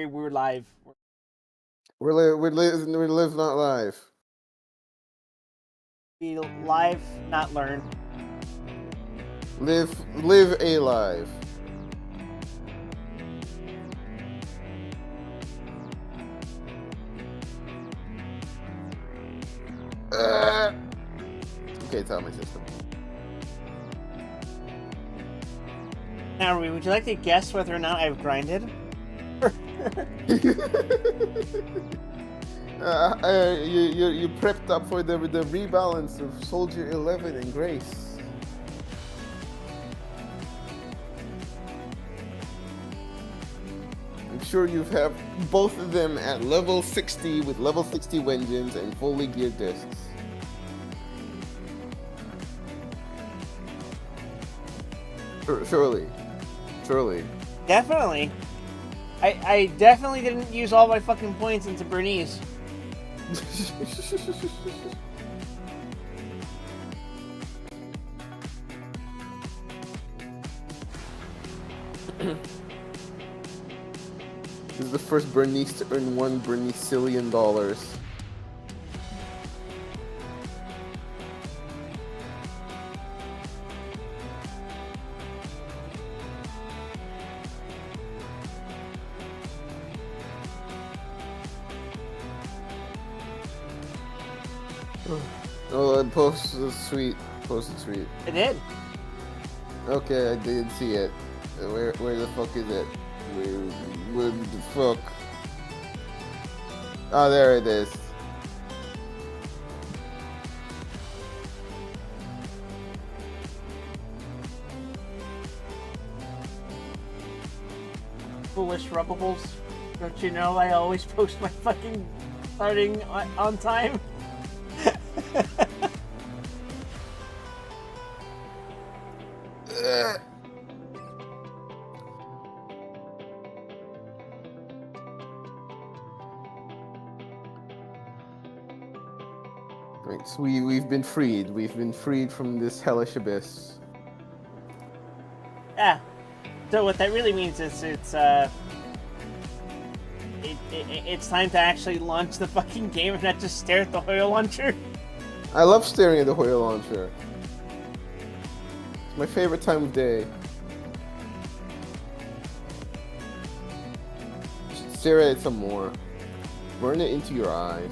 we're live. We live not live. We live, not learn. Live a live. Okay, it's out of my system. Now, would you like to guess whether or not I've grinded? You prepped up for the rebalance of Soldier 11 and Grace. I'm sure you have both of them at level 60 with level 60 engines and fully geared discs. Surely. Definitely. I definitely didn't use all my fucking points into Bernice. This is the first Bernice to earn $1 Bernicillion. Oh, post is sweet. Post is sweet. I did. Okay, I didn't see it. Where the fuck is it? Where the fuck? Oh, there it is. Foolish rubbables. Don't you know I always post my fucking starting on time? Right, so we've been freed. We've been freed from this hellish abyss. Yeah. So what that really means is it's time to actually launch the fucking game and not just stare at the Hoyo launcher. I love staring at the Hoyo launcher. It's my favorite time of day. You should stare at it some more. Burn it into your eyes.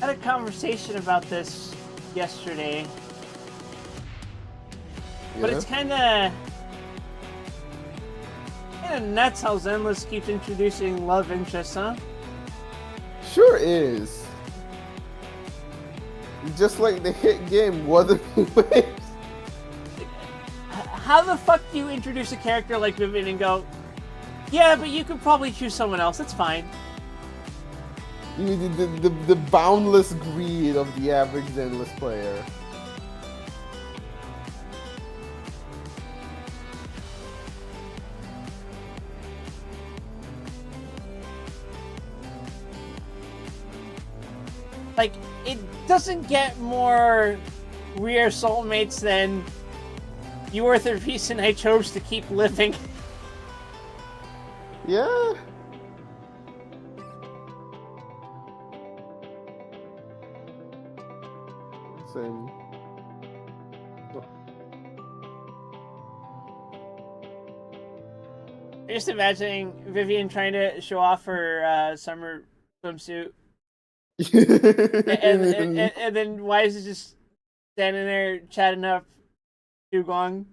I had a conversation about this yesterday, but it's kind of nuts how Zenless keeps introducing love interests, huh? Sure is. Just like the hit game Wuthering Waves. How the fuck do you introduce a character like Vivian and go, yeah, but you could probably choose someone else, it's fine. You mean the boundless greed of the average Zenless player. Like, it doesn't get more we are soulmates than you are the reason I chose to keep living. Yeah. Same. Just imagining Vivian trying to show off her summer swimsuit. and then Wise is just standing there chatting up Dugong.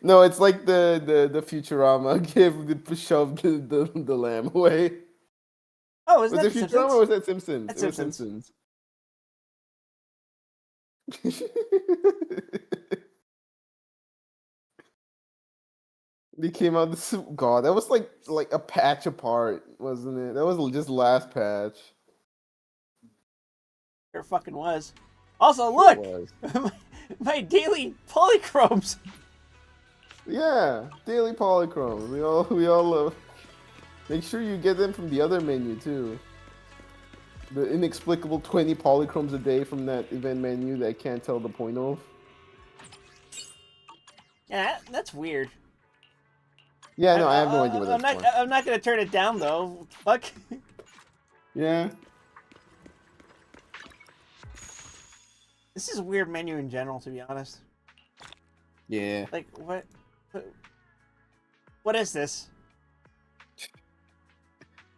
No, it's like the Futurama shoved the lamb away. Oh, is that Was it Futurama or was that Simpsons? That's it was Simpsons. They came out this God, that was like a patch apart, wasn't it? That was just last patch. There fucking was. Also, look! my daily polychromes! Yeah, daily polychromes. We all love. Make sure you get them from the other menu too. The inexplicable 20 polychromes a day from that event menu that I can't tell the point of. Yeah, that's weird. Yeah, no, I have no idea what that's for. I'm not gonna turn it down though. Fuck. Yeah. This is a weird menu in general, to be honest. Yeah. Like what? What is this?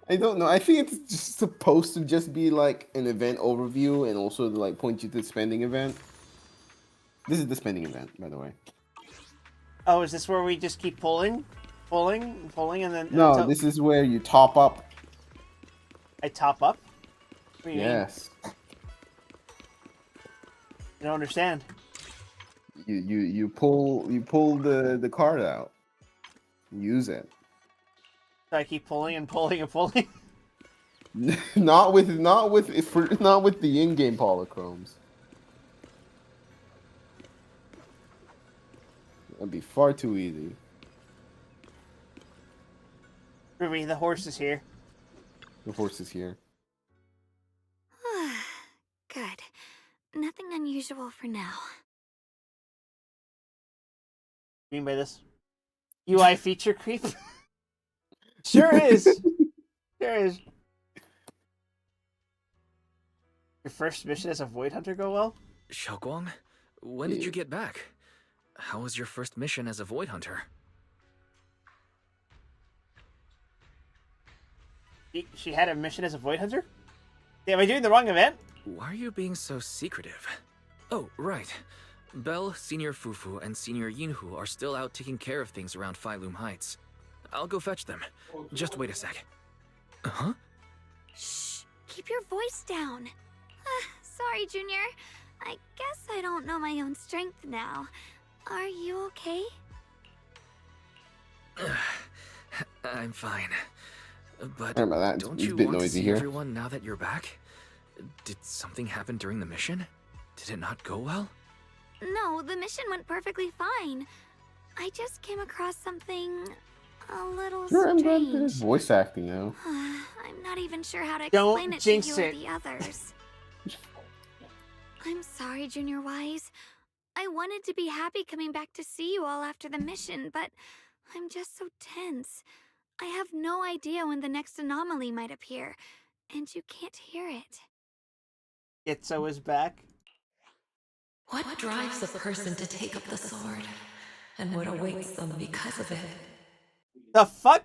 I don't know. I think it's just supposed to just be like an event overview and also to like point you to the spending event. This is the spending event, by the way. Oh, is this where we just keep pulling, and then? No, this is where you top up. I top up. What do you mean? Yes. I don't understand. You pull the card out. Use it. So I keep pulling and pulling and pulling. not with the in-game polychromes. That'd be far too easy. Ruby, the horse is here. The horse is here. Good. Nothing unusual for now. What do you mean by this? UI feature creep? Sure is. Sure is. Your first mission as a Void Hunter go well? Xiaoguang, when did you get back? How was your first mission as a Void Hunter? She had a mission as a Void Hunter? Am I doing the wrong event? Why are you being so secretive? Oh, right. Belle, Senior Fufu, and Senior Yinhu are still out taking care of things around Phylum Heights. I'll go fetch them. Just wait a sec. Huh? Shh! Keep your voice down. Sorry, Junior. I guess I don't know my own strength now. Are you okay? I'm fine. But Sorry about that. don't It's a you bit want to noisy see here. everyone now that you're back? Did something happen during the mission? Did it not go well? No, the mission went perfectly fine. I just came across something a little Sure, I'm glad strange. there's voice acting now. I'm not even sure how to Don't explain it to jinx you or it. the others. I'm sorry, Junior Wise. I wanted to be happy coming back to see you all after the mission, but I'm just so tense. I have no idea when the next anomaly might appear, and you can't hear it. Itzo is back. What drives a person to take up the sword? And what awaits them because of it? The fuck?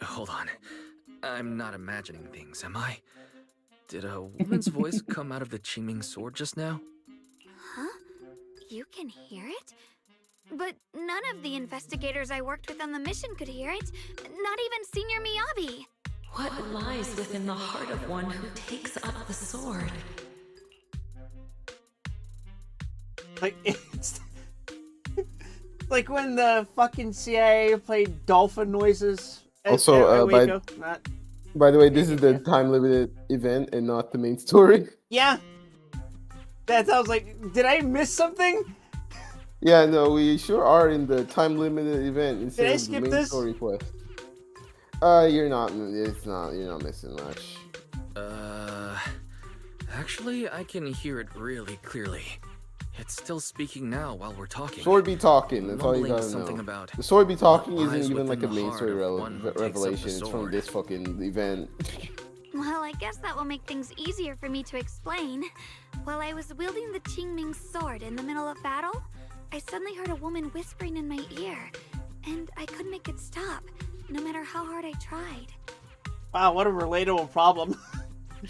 Hold on. I'm not imagining things, am I? Did a woman's voice come out of the Qingming sword just now? Huh? You can hear it? But none of the investigators I worked with on the mission could hear it. Not even Senior Miyabi. What lies within the heart of one who takes up the sword? Like, it's... like when the fucking CIA played dolphin noises. Also, by the way, this is the Yeah. time-limited event and not the main story. Yeah. That sounds like... Did I miss something? Yeah, no, we sure are in the time-limited event instead Did I of the skip main this? story quest. You're not. You're not missing much. Actually, I can hear it really clearly. It's still speaking now while we're talking. Sword be talking. That's all you Mumbling gotta something know. about The sword be talking what isn't lies even like a within the main heart story of one who takes up the revelation. It's from sword. this fucking event. Well, I guess that will make things easier for me to explain. While I was wielding the Qingming sword in the middle of battle, I suddenly heard a woman whispering in my ear, and I couldn't make it stop, no matter how hard I tried. Wow, what a relatable problem.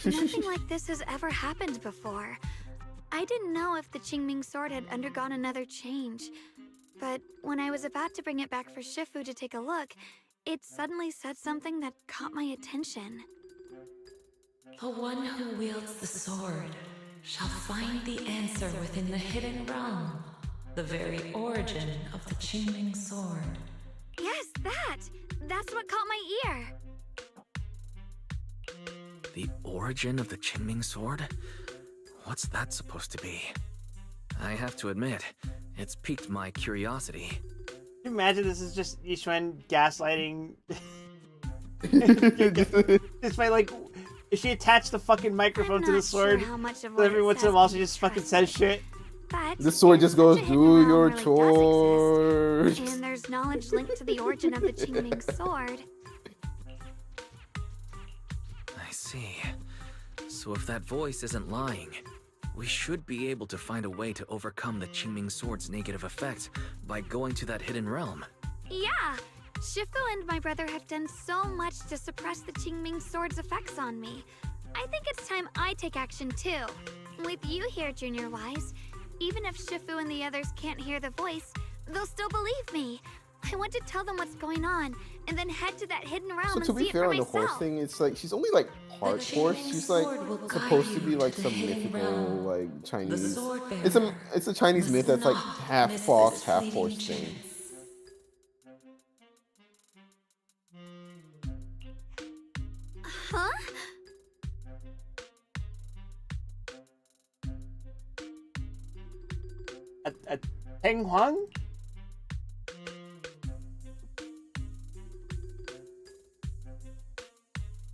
Nothing like this has ever happened before. I didn't know if the Qingming sword had undergone another change, but when I was about to bring it back for Shifu to take a look, it suddenly said something that caught my attention. The one who wields the sword shall find the answer within the hidden realm, the very origin of the Qingming sword. Yes, that's what caught my ear. The origin of the Qingming sword? What's that supposed to be? I have to admit, it's piqued my curiosity. you imagine this is just Yishuan gaslighting? Just by like, if she attached the fucking microphone to the sword, how much of so what every it once in a says while can she be just fucking trusted. says shit. But The sword just goes, such a hidden do realm your really does chores. exist. And there's knowledge linked to the origin of the Qingming sword. I see. So if that voice isn't lying, we should be able to find a way to overcome the Qingming sword's negative effect by going to that hidden realm. Yeah, Shifu and my brother have done so much to suppress the Qingming sword's effects on me. I think it's time I take action too. With you here, Junior Wise, even if Shifu and the others can't hear the voice, they'll still believe me. I want to tell them what's going on, and then head to that hidden realm So and to see be it fair for on the myself. horse thing, it's like she's only like part The horse. Qingming She's like sword will guide supposed to you be to like the some hidden mythical realm. like The Chinese. sword It's a Chinese myth that's like half fox, half horse thing. Huh? A Peng Huang?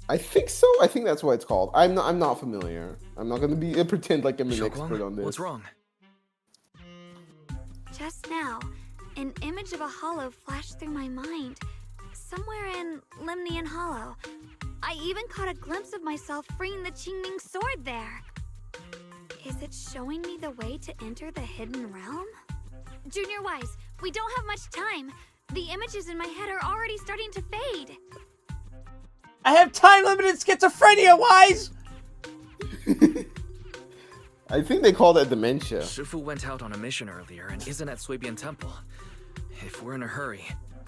I think so. I think that's what it's called. I'm not familiar. I'm not gonna be pretend like I'm an expert on this. What's wrong? Just now, an image of a hollow flashed through my mind. Somewhere in Limnian Hollow. I even caught a glimpse of myself freeing the Qingming sword there. Is it showing me the way to enter the hidden realm? Junior Wise, we don't have much time. The images in my head are already starting to fade. I have time-limited schizophrenia, Wise! I think they call that dementia. Shifu went out on a mission earlier and isn't at Suibian Temple. If we're in a hurry,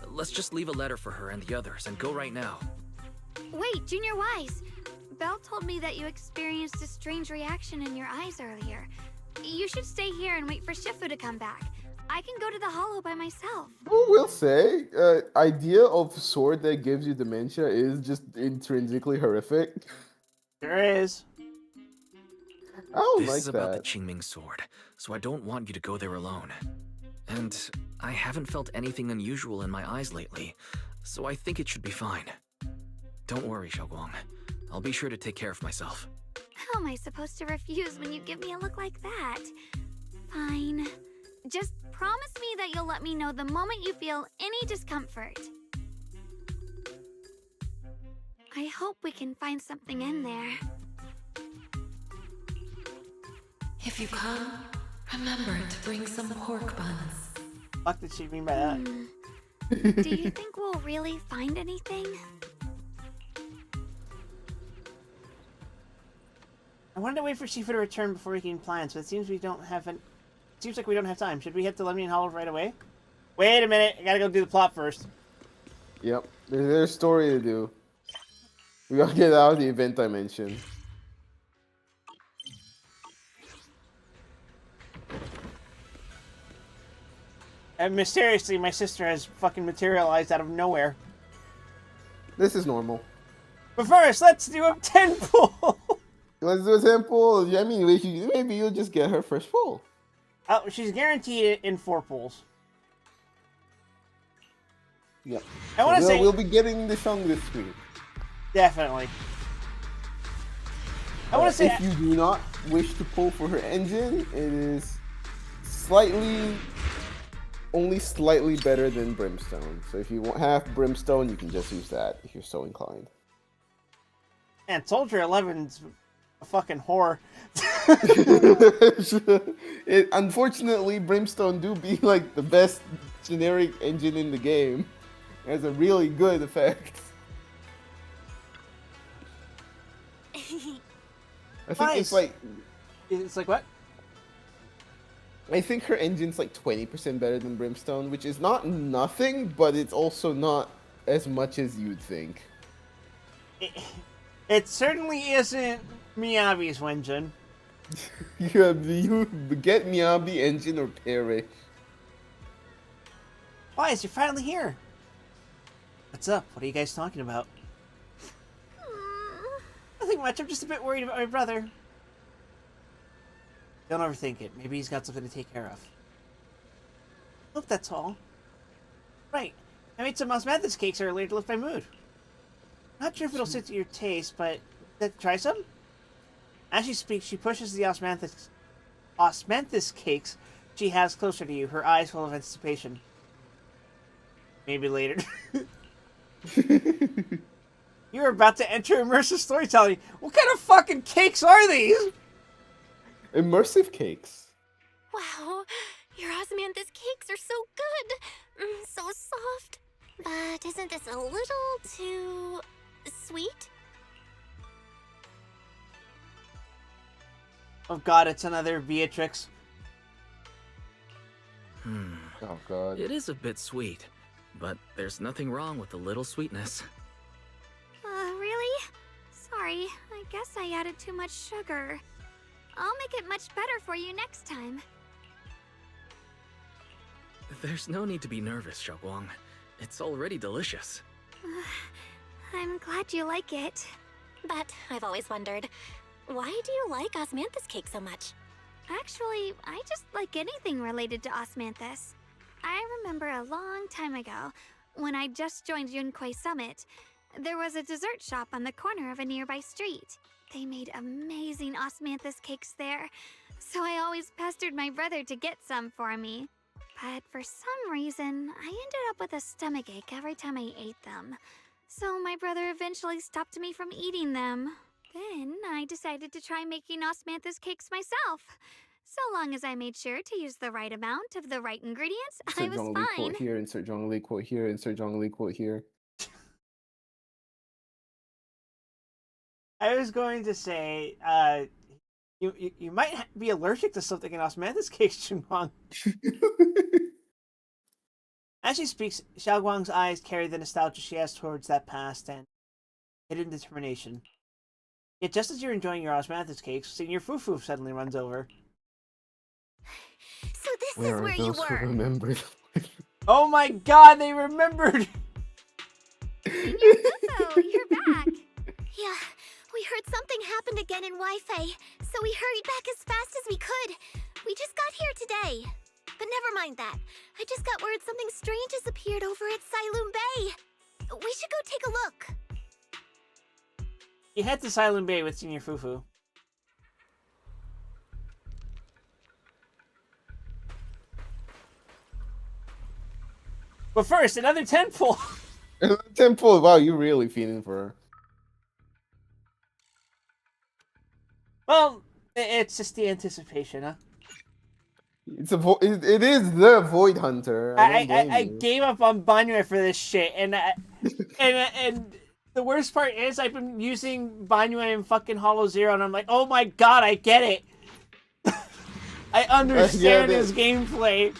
let's just leave a letter for her and the others and go right now. Wait, Junior Wise. Belle told me that you experienced a strange reaction in your eyes earlier. You should stay here and wait for Shifu to come back. I can go to the hollow by myself. Who will say, idea of sword that gives you dementia is just intrinsically horrific. There is. I don't This like is about the that. Qingming sword, so I don't want you to go there alone. And I haven't felt anything unusual in my eyes lately, so I think it should be fine. Don't worry, Xiaoguang. I'll be sure to take care of myself. How am I supposed to refuse when you give me a look like that? Fine. Just promise me that you'll let me know the moment you feel any discomfort. I hope we can find something in there. If you come, remember to bring some pork buns. What did she mean by that? Do you think we'll really find anything? I wanted to wait for Shifu to return before making plans, but it seems we don't have an... Seems like we don't have time. Should we head to Lemnian Hollow right away? Wait a minute, I gotta go do the plot first. Yep, there's a story to do. We gotta get out of the event dimension. And mysteriously, my sister has fucking materialized out of nowhere. This is normal. But first, let's do a 10 pull. Let's do a sample. I mean, maybe you'll just get her first pull. Oh, she's guaranteed it in 4 pulls. Yep. I want to say... we'll be getting the song this week. Definitely. I want to say... If you do not wish to pull for her engine, it is only slightly better than Brimstone. So if you have Brimstone, you can just use that if you're so inclined. Man, Soldier 11's a fucking whore. Unfortunately, Brimstone do be like the best generic engine in the game. It has a really good effect. I think Nice. it's like... It's like what? I think her engine's like 20% better than Brimstone, which is not nothing, but it's also not as much as you'd think. It certainly isn't Miyabi's engine. You get Miyabi engine or perish. Why is you finally here? What's up? What are you guys talking about? Nothing much. I'm just a bit worried about my brother. Don't overthink it. Maybe he's got something to take care of. Look, that's all. Right. I made some osmanthus cakes earlier to lift my mood. Not sure if it'll sit to your taste, but try some? As she speaks, she pushes the osmanthus cakes she has closer to you, her eyes full of anticipation. Maybe later. You're about to enter immersive storytelling. What kind of fucking cakes are these? Immersive cakes. Wow, your osmanthus cakes are so good. So soft. But isn't this a little too sweet? Oh god, it's another Beatrix. Oh god. It is a bit sweet, but there's nothing wrong with a little sweetness. Really? Sorry, I guess I added too much sugar. I'll make it much better for you next time. There's no need to be nervous, Xiaoguang. It's already delicious. I'm glad you like it. But I've always wondered, why do you like osmanthus cake so much? Actually, I just like anything related to osmanthus. I remember a long time ago, when I just joined Yunquai Summit, there was a dessert shop on the corner of a nearby street. They made amazing osmanthus cakes there, so I always pestered my brother to get some for me. But for some reason, I ended up with a stomachache every time I ate them. So my brother eventually stopped me from eating them. Then I decided to try making osmanthus cakes myself. So long as I made sure to use the right amount of the right ingredients, I was Insert Zhongli fine. quote here, insert Zhongli quote here, insert Zhongli quote here. I was going to say, you might be allergic to something in osmanthus cakes, Chunhuang. As she speaks, Xiaoguang's eyes carry the nostalgia she has towards that past and hidden determination. Yet just as you're enjoying your osmanthus cakes, Senior Fufu suddenly runs over. So this Where is are where you those who were. remember? Oh my god, they remembered! Senior Fufu, you're back. Yeah, we heard something happened again in Wi-Fi, so we hurried back as fast as we could. We just got here today. But never mind that. I just got word something strange has appeared over at Silum Bay. We should go take a look. You head to Silent Bay with Senior Fufu. But first, another temple! Temple, wow, you really feeling for her. Well, it's just the anticipation, huh? It's it is the Void Hunter. I gave up on Banyu for this shit, and and the worst part is I've been using Banyu in fucking Hollow Zero, and I'm like, oh my god, I get it. I understand his gameplay.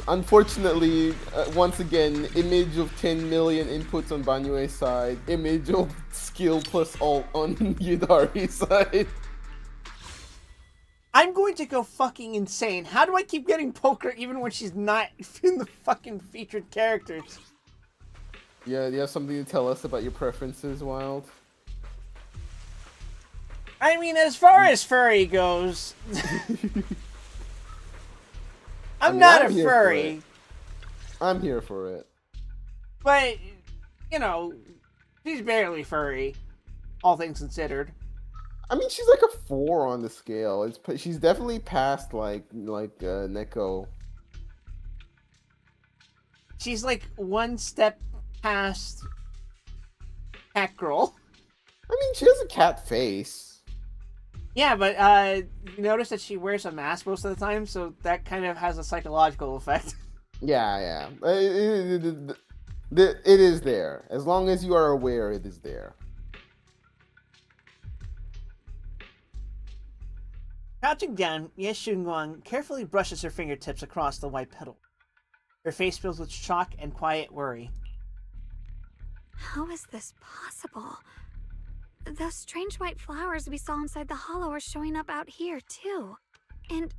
Unfortunately, once again, image of 10 million inputs on Banyue's side, image of skill plus alt on Yudari's side. I'm going to go fucking insane. How do I keep getting poker even when she's not in the fucking featured characters? Yeah, do you have something to tell us about your preferences, Wild? I mean, as far as furry goes, I'm not a furry. I'm here for it. But, you know, she's barely furry, all things considered. I mean, she's like a 4 on the scale. She's definitely past like Neko. She's like one step past Cat Girl. I mean, she has a cat face. Yeah, but you notice that she wears a mask most of the time, so that kind of has a psychological effect. Yeah. It is there. As long as you are aware, it is there. Crouching down, Ye Shunguang carefully brushes her fingertips across the white petal. Her face fills with shock and quiet worry. How is this possible? Those strange white flowers we saw inside the hollow are showing up out here, too. And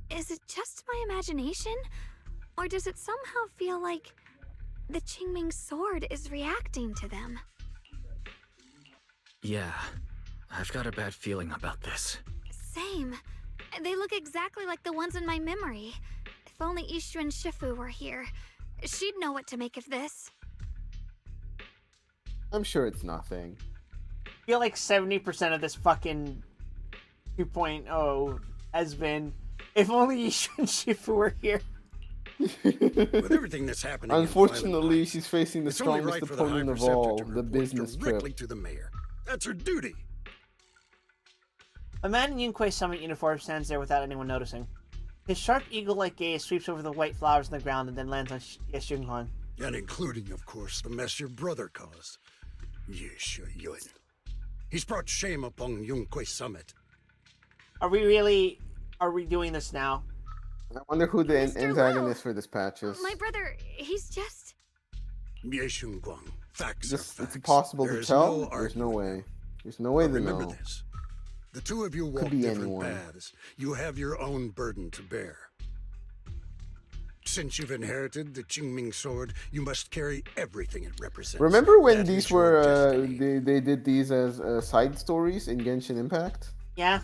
is it just my imagination? Or does it somehow feel like the Qingming sword is reacting to them? Yeah, I've got a bad feeling about this. Same. They look exactly like the ones in my memory. If only Ishu and Shifu were here. She'd know what to make of this. I'm sure it's nothing. I feel like 70% of this fucking 2.0 has been, if only Ishu and Shifu were here. With everything that's happening, Unfortunately, in she's facing the it's only strongest right for the opponent High of Preceptor all, to the report business directly trip. to the mayor. That's her duty. A man in Yunque's summit uniform stands there without anyone noticing. His sharp eagle-like gaze sweeps over the white flowers on the ground and then lands on Yeshunghwan. And including, of course, the mess your brother caused. Yun. He's brought shame upon Yunque's summit. Are we doing this now? I wonder who the Mr. antagonist Lu, for this patch is. My brother, he's just... Yeshunguang. Facts are Just, facts. it's impossible There to is tell. no There's no arguing. way. There's no way But to remember know. this. The two of you walk be different anyone. paths. You have your own burden to bear. Since you've inherited the Qingming sword, you must carry everything it represents. Remember when That these is your were destiny. they did these as side stories in Genshin Impact? Yeah.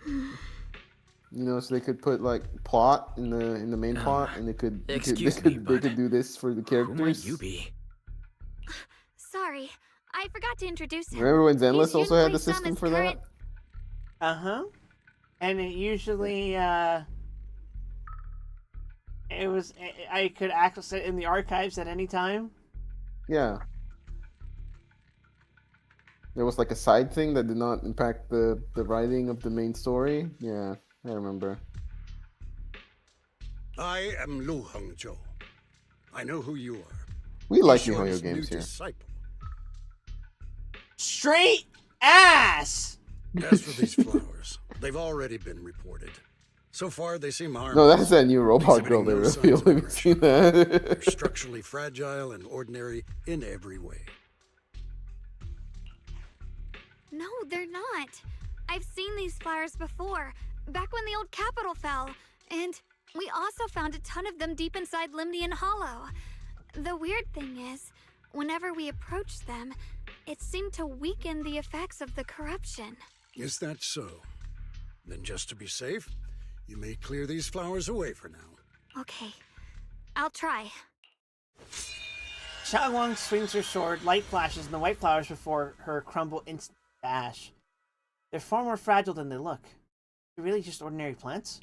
You know, so they could put like plot in the main plot, and they could Excuse me, they but could do this for the who characters. might you be? Sorry, I forgot to introduce him. Remember when Zenless He's also had the Yunque's system Summit's for current... that? Uh-huh. And it usually, it was, I could access it in the archives at any time. Yeah. There was like a side thing that did not impact the writing of the main story. Yeah, I remember. I am Lu Hongzhou. I know who you are. We like You're MiHoYo his games new here. disciple. Straight ass! As for these flowers, they've already been reported. So far, they seem harmless. No, that's that new robot girl exhibiting they no signs revealed. of Have you seen They're that? structurally fragile and ordinary in every way. No, they're not. I've seen these flowers before, back when the old capital fell. And we also found a ton of them deep inside Limnian Hollow. The weird thing is, whenever we approached them, it seemed to weaken the effects of the corruption. Is that so? Then just to be safe, you may clear these flowers away for now. Okay, I'll try. Xiaowang swings her sword, light flashes, and the white flowers before her crumble instantly to ash. They're far more fragile than they look. They're really just ordinary plants?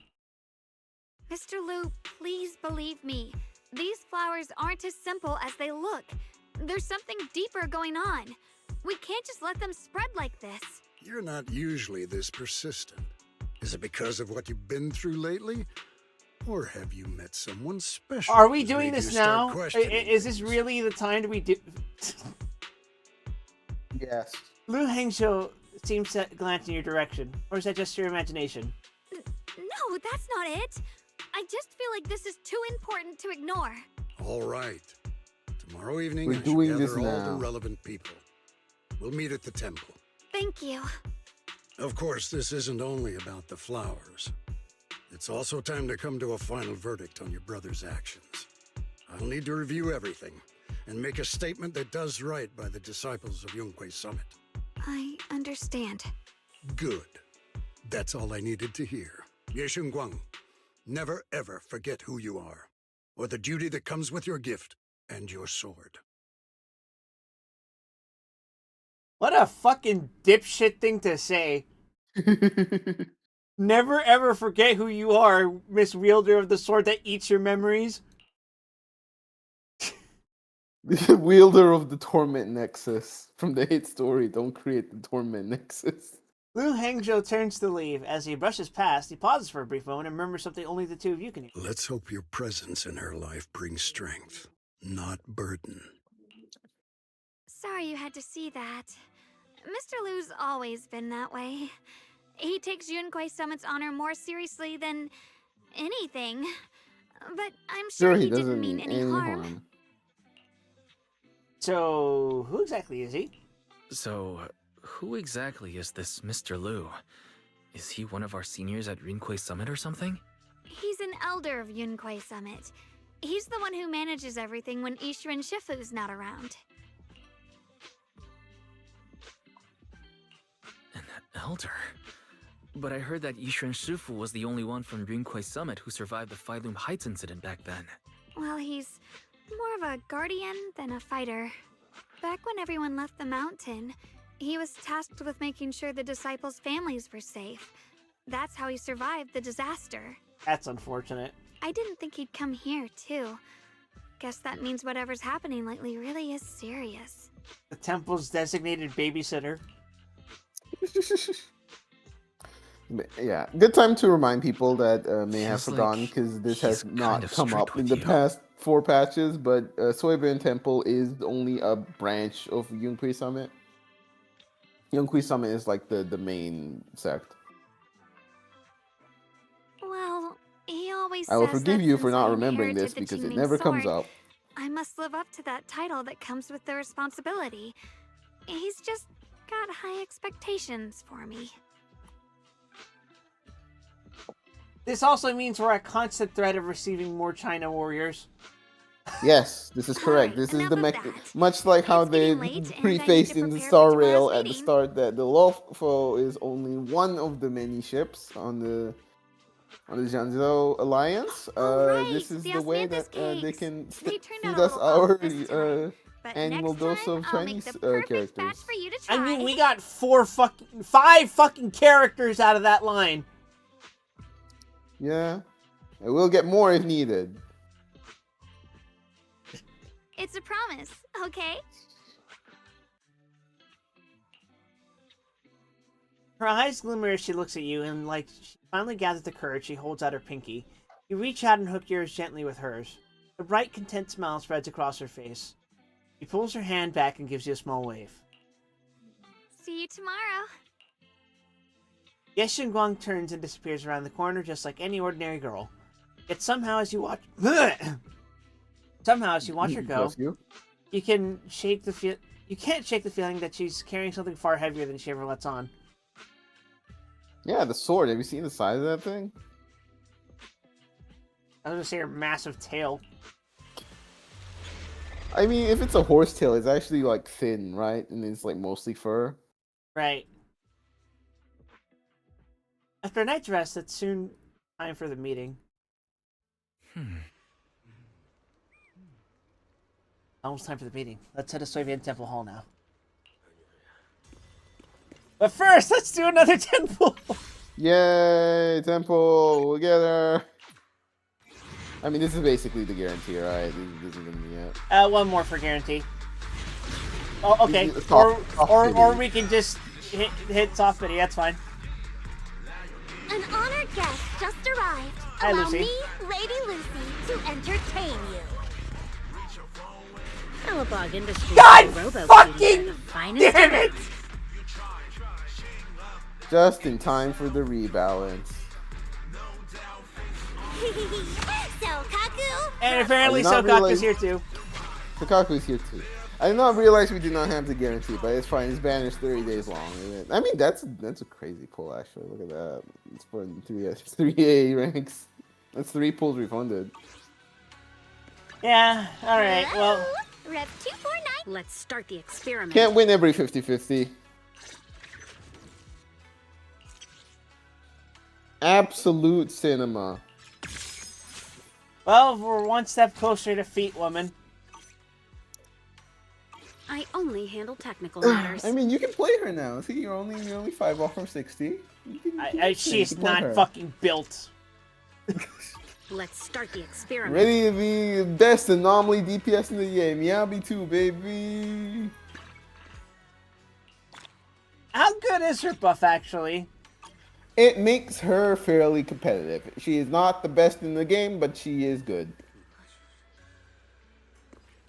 Mr. Lu, please believe me. These flowers aren't as simple as they look. There's something deeper going on. We can't just let them spread like this. You're not usually this persistent. Is it because of what you've been through lately? Or have you met someone special? Are we who's doing made this you start now? questioning Is this things? really the time to be Yes. Lu Hengzhou seems to glance in your direction. Or is that just your imagination? No, that's not it. I just feel like this is too important to ignore. All right. Tomorrow evening, We're I shall doing gather this all now. the relevant people. We'll meet at the temple. Thank you. Of course, this isn't only about the flowers. It's also time to come to a final verdict on your brother's actions. I'll need to review everything and make a statement that does right by the disciples of Yunque's summit. I understand. Good. That's all I needed to hear. Yeshun Guang, never ever forget who you are, or the duty that comes with your gift and your sword. What a fucking dipshit thing to say. Never ever forget who you are, Miss Wielder of the sword that eats your memories. The wielder of the Torment Nexus from the hit story. Don't create the Torment Nexus. Lu Hengzhou turns to leave. As he brushes past, he pauses for a brief moment and murmurs something only the two of you can hear. Let's hope your presence in her life brings strength, not burden. Sorry you had to see that. Mr. Lu's always been that way. He takes Yunque's Summit's honor more seriously than anything. But I'm sure he didn't doesn't mean any harm. So, who exactly is he? So, who exactly is this Mr. Lu? Is he one of our seniors at Rinquei Summit or something? He's an elder of Yunque's Summit. He's the one who manages everything when Ishu and Shifu's not around. An elder? But I heard that Yishuan Shifu was the only one from Yunquai Summit who survived the Phyloom Heights incident back then. Well, he's more of a guardian than a fighter. Back when everyone left the mountain, he was tasked with making sure the disciples' families were safe. That's how he survived the disaster. That's unfortunate. I didn't think he'd come here, too. Guess that means whatever's happening lately really is serious. The temple's designated babysitter. Yeah, good time to remind people that may have Feels forgotten like because this he's has kind not of come strict up in with the you. past 4 patches, but Soybean Temple is only a branch of Yunquai Summit. Yunquai Summit is like the main sect. Well, he always I will says forgive that you for since not I remembering inherited this the because it Qingming never comes sword, up. I must live up to that title that comes with the responsibility. He's just got high expectations for me. This also means we're at constant threat of receiving more China warriors. Yes, this is correct. Alright, This is enough the of mech. that. Much like how It's they getting late, and I need prefaced to in the prepare Star for Rail tomorrow's at the meeting. start that the Lawful is only one of the many ships on the Zhanzhou Alliance. Oh, This right, is the the way osmanthus that they cakes. can They turned feed out a us little our off this time. But annual next dose time, of I'll make Chinese the perfect batch characters. for you to try. I mean, we got 5 fucking characters out of that line. Yeah, and we'll get more if needed. It's a promise, okay? Her eyes glimmer as she looks at you, and like she finally gathers the courage, she holds out her pinky. You reach out and hook yours gently with hers. A bright, content smile spreads across her face. She pulls her hand back and gives you a small wave. See you tomorrow. Yes Guang turns and disappears around the corner just like any ordinary girl. Yet somehow as you watch her go, Bless you. you can't shake the feeling that she's carrying something far heavier than she ever lets on. Yeah, the sword. Have you seen the size of that thing? I was gonna say her massive tail. I mean, if it's a horsetail, it's actually like thin, right? And it's like mostly fur. Right. After a night's rest, it's soon time for the meeting. Almost time for the meeting. Let's head to Soviet Temple Hall now. But first, let's do another temple! Yay, temple, we'll get her. I mean, this is basically the guarantee, right? This isn't gonna be it. One more for guarantee. Oh, okay. Soft Or pity. we can just hit soft pity, that's fine. An honored guest just arrived. Hi, Allow Lucy. me, Lady Lucy, to entertain you. Alabog Industries God and Robo fucking Beauty are the finest. damn it! Just in time for the rebalance. So, Kaku, And apparently I did not Sokaku's realize- here too. Kakaku's here too. I did not realize we did not have the guarantee, but it's fine. His ban is 30 days long. I mean, that's a crazy pull, actually. Look at that. It's for 3A ranks. That's 3 pulls refunded. Yeah, alright, well... hello, Rev 249. Let's start the experiment. Can't win every 50-50. Absolute cinema. Well, we're one step closer to feet, woman. I only handle technical matters. I mean, you can play her now. See, you're only 5 off from 60. You can She's play not her. fucking built. Let's start the experiment. Ready to be the best anomaly DPS in the game. Yeah, me too, baby. How good is her buff, actually? It makes her fairly competitive. She is not the best in the game, but she is good.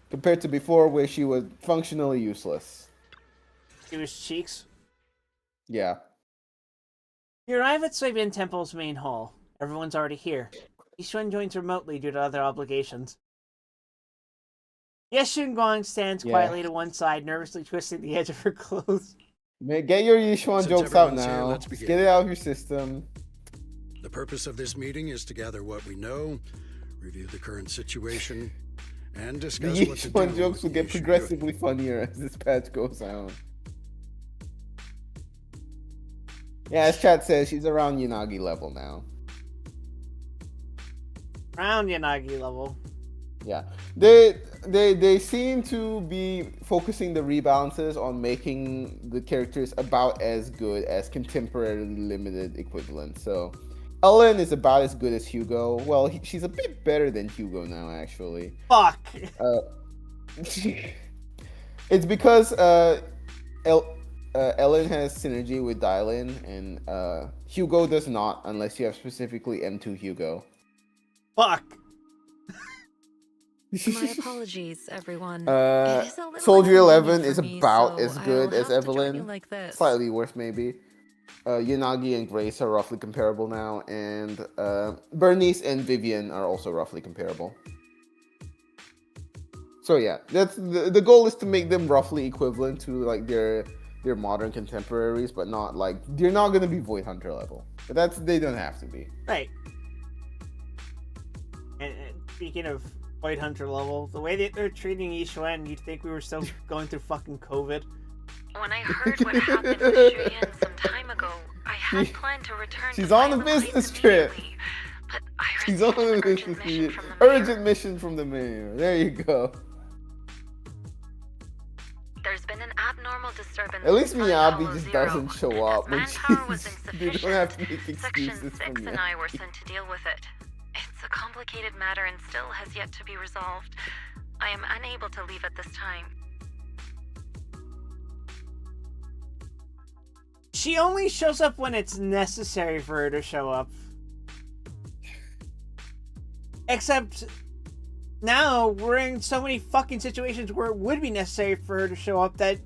Compared to before, where she was functionally useless. Give us cheeks. Yeah. You arrive at Suibin Temple's main hall. Everyone's already here. Yishuan joins remotely due to other obligations. Yes Guang stands Yeah. quietly to one side, nervously twisting the edge of her clothes. Get your Yishuan Since jokes out everyone's here, now. let's Just begin. get it out of your system. The purpose of this meeting is to gather what we know, review the current situation, and The discuss what to do. Yishuan jokes will with get the issue. progressively funnier as this patch goes on. Yeah, as chat says, she's around Yanagi level now. Around Yanagi level. Yeah, they seem to be focusing the rebalances on making the characters about as good as contemporarily limited equivalent. So, Ellen is about as good as Hugo. Well, she's a bit better than Hugo now, actually. Fuck. It's because Ellen has synergy with Dylan, and Hugo does not, unless you have specifically M2 Hugo. Fuck. My apologies, everyone. Soldier 11 is about as good as Evelyn. Like Slightly worse, maybe. Yanagi and Grace are roughly comparable now, and Bernice and Vivian are also roughly comparable. So yeah, that's the goal is to make them roughly equivalent to like their modern contemporaries, but not like they're not gonna be Void Hunter level. But they don't have to be. Right. And speaking of Void Hunter level, the way that they're treating Yixuan, you'd think we were still going through fucking COVID. When I heard what happened with Shuyan some time ago, I had planned to return She's to on a Violent business Heights trip. immediately, but I She's on received a an business mission trip. from the mayor. Urgent mission from the mayor. There you go. There's been an abnormal disturbance. At least in Miyabi Hollow just Zero, doesn't show and up as when manpower was they don't have to insufficient, make Section excuses 6 for and I were Miyabi. sent to deal with it. It's a complicated matter and still has yet to be resolved. I am unable to leave at this time. She only shows up when it's necessary for her to show up. Except now we're in so many fucking situations where it would be necessary for her to show up that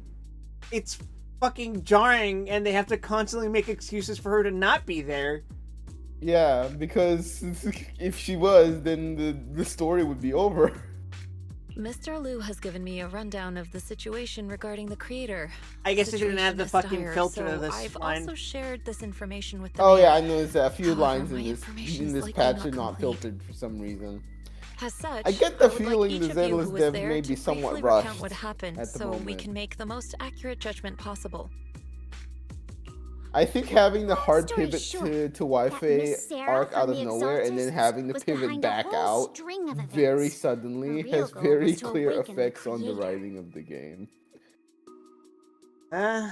it's fucking jarring and they have to constantly make excuses for her to not be there. Yeah, because if she was, then the story would be over. Mr. Liu has given me a rundown of the situation regarding the creator. I guess they didn't add the Situation is fucking dire, filter to so this I've line. also shared this information with the Oh mayor. yeah, I noticed that a few However, lines my in information is this likely patch not are not complete. filtered for some reason. As such, I get the would like feeling each the of you Zenless who was dev there may to be somewhat briefly rushed recount what happened at the so we moment. can make the most accurate judgment possible. I think having the hard story pivot short, to that Wi-Fi Miss Sarah arc from out of the nowhere and then Exaltus having to was pivot behind a back whole out string of very events. suddenly Her real has goal very was to clear awaken the effects on the creator. writing of the game. I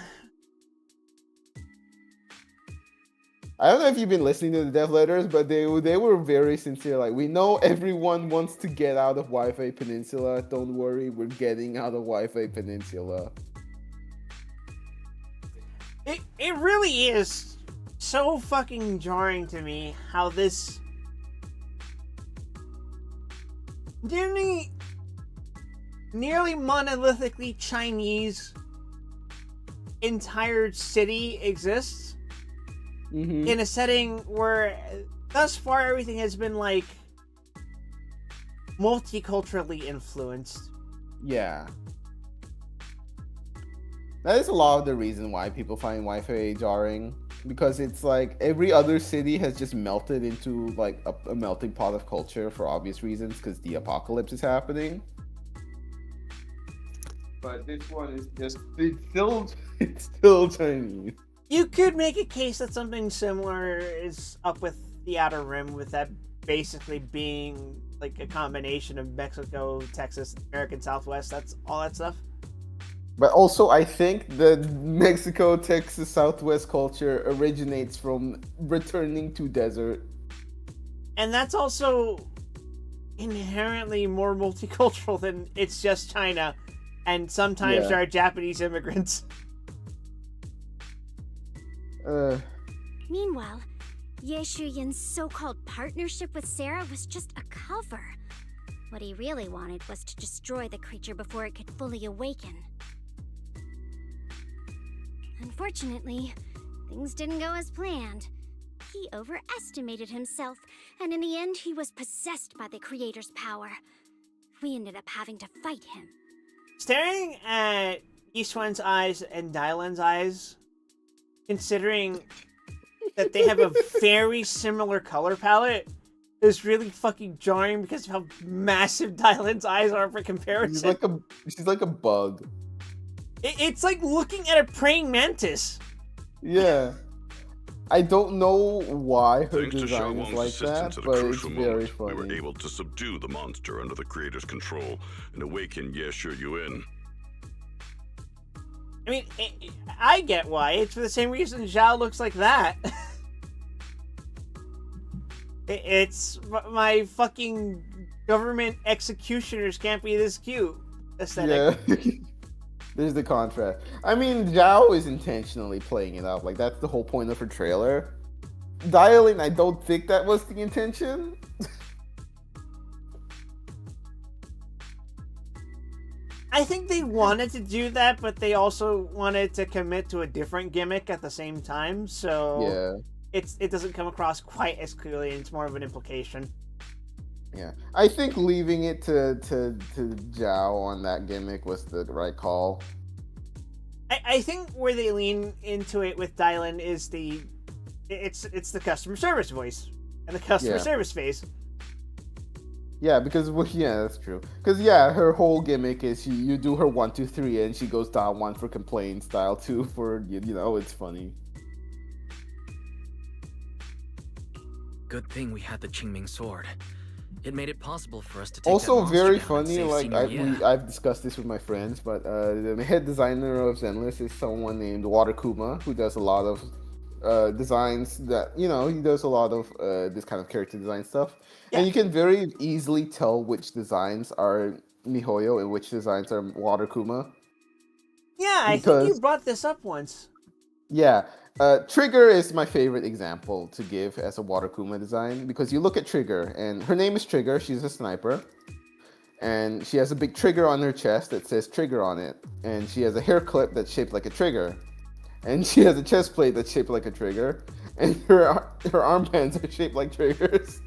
don't know if you've been listening to the dev letters, but they were very sincere. Like, we know everyone wants to get out of Wi-Fi Peninsula. Don't worry, we're getting out of Wi-Fi Peninsula. It really is so fucking jarring to me how this nearly monolithically Chinese entire city exists in a setting where thus far everything has been like multiculturally influenced. Yeah. That is a lot of the reason why people find Wi-Fi jarring, because it's like every other city has just melted into like a melting pot of culture for obvious reasons, because the apocalypse is happening. But this one is just it's still Chinese. You could make a case that something similar is up with the Outer Rim, with that basically being like a combination of Mexico, Texas, American Southwest. That's all that stuff. But also, I think the Mexico, Texas, Southwest culture originates from returning to desert. And that's also inherently more multicultural than it's just China. And sometimes there are Japanese immigrants. Meanwhile, Ye Shuyan's so-called partnership with Sarah was just a cover. What he really wanted was to destroy the creature before it could fully awaken. Unfortunately, things didn't go as planned. He overestimated himself, and in the end, he was possessed by the creator's power. We ended up having to fight him. Staring at Yixuan's eyes and Dylan's eyes, considering that they have a very similar color palette, is really fucking jarring because of how massive Dylan's eyes are for comparison. She's like a bug. It's like looking at a praying mantis. Yeah. I don't know why her Thanks to design is Xiaowang's like assistance that, at a but it's crucial very moment, we were funny. able to subdue the monster under the creator's control and awaken Ye Shi Yuan. I mean, I get why. It's for the same reason Zhao looks like that. It's my fucking government executioners can't be this cute aesthetic. Yeah. There's the contrast. I mean, Zhao is intentionally playing it up. Like, that's the whole point of her trailer. Dialing, I don't think that was the intention. I think they wanted to do that, but they also wanted to commit to a different gimmick at the same time, so it doesn't come across quite as clearly, and it's more of an implication. Yeah, I think leaving it to Zhao on that gimmick was the right call. I think where they lean into it with Dylan is it's the customer service voice and the customer service face. Yeah, because that's true. Because her whole gimmick is you do her 1, 2, 3, and she goes down 1 for complaint, style 2 for it's funny. Good thing we had the Qingming sword. It made it possible for us to take Also that monster very down and funny, save like Senior Ye. I've discussed this with my friends, but the head designer of Zenless is someone named Water Kuma, who does a lot of designs that he does a lot of this kind of character design stuff, and you can very easily tell which designs are MiHoYo and which designs are Water Kuma. Yeah, I think you brought this up once. Yeah, Trigger is my favorite example to give as a Water Kuma design, because you look at Trigger, and her name is Trigger, she's a sniper, and she has a big trigger on her chest that says Trigger on it, and she has a hair clip that's shaped like a trigger, and she has a chest plate that's shaped like a trigger, and her armbands are shaped like triggers.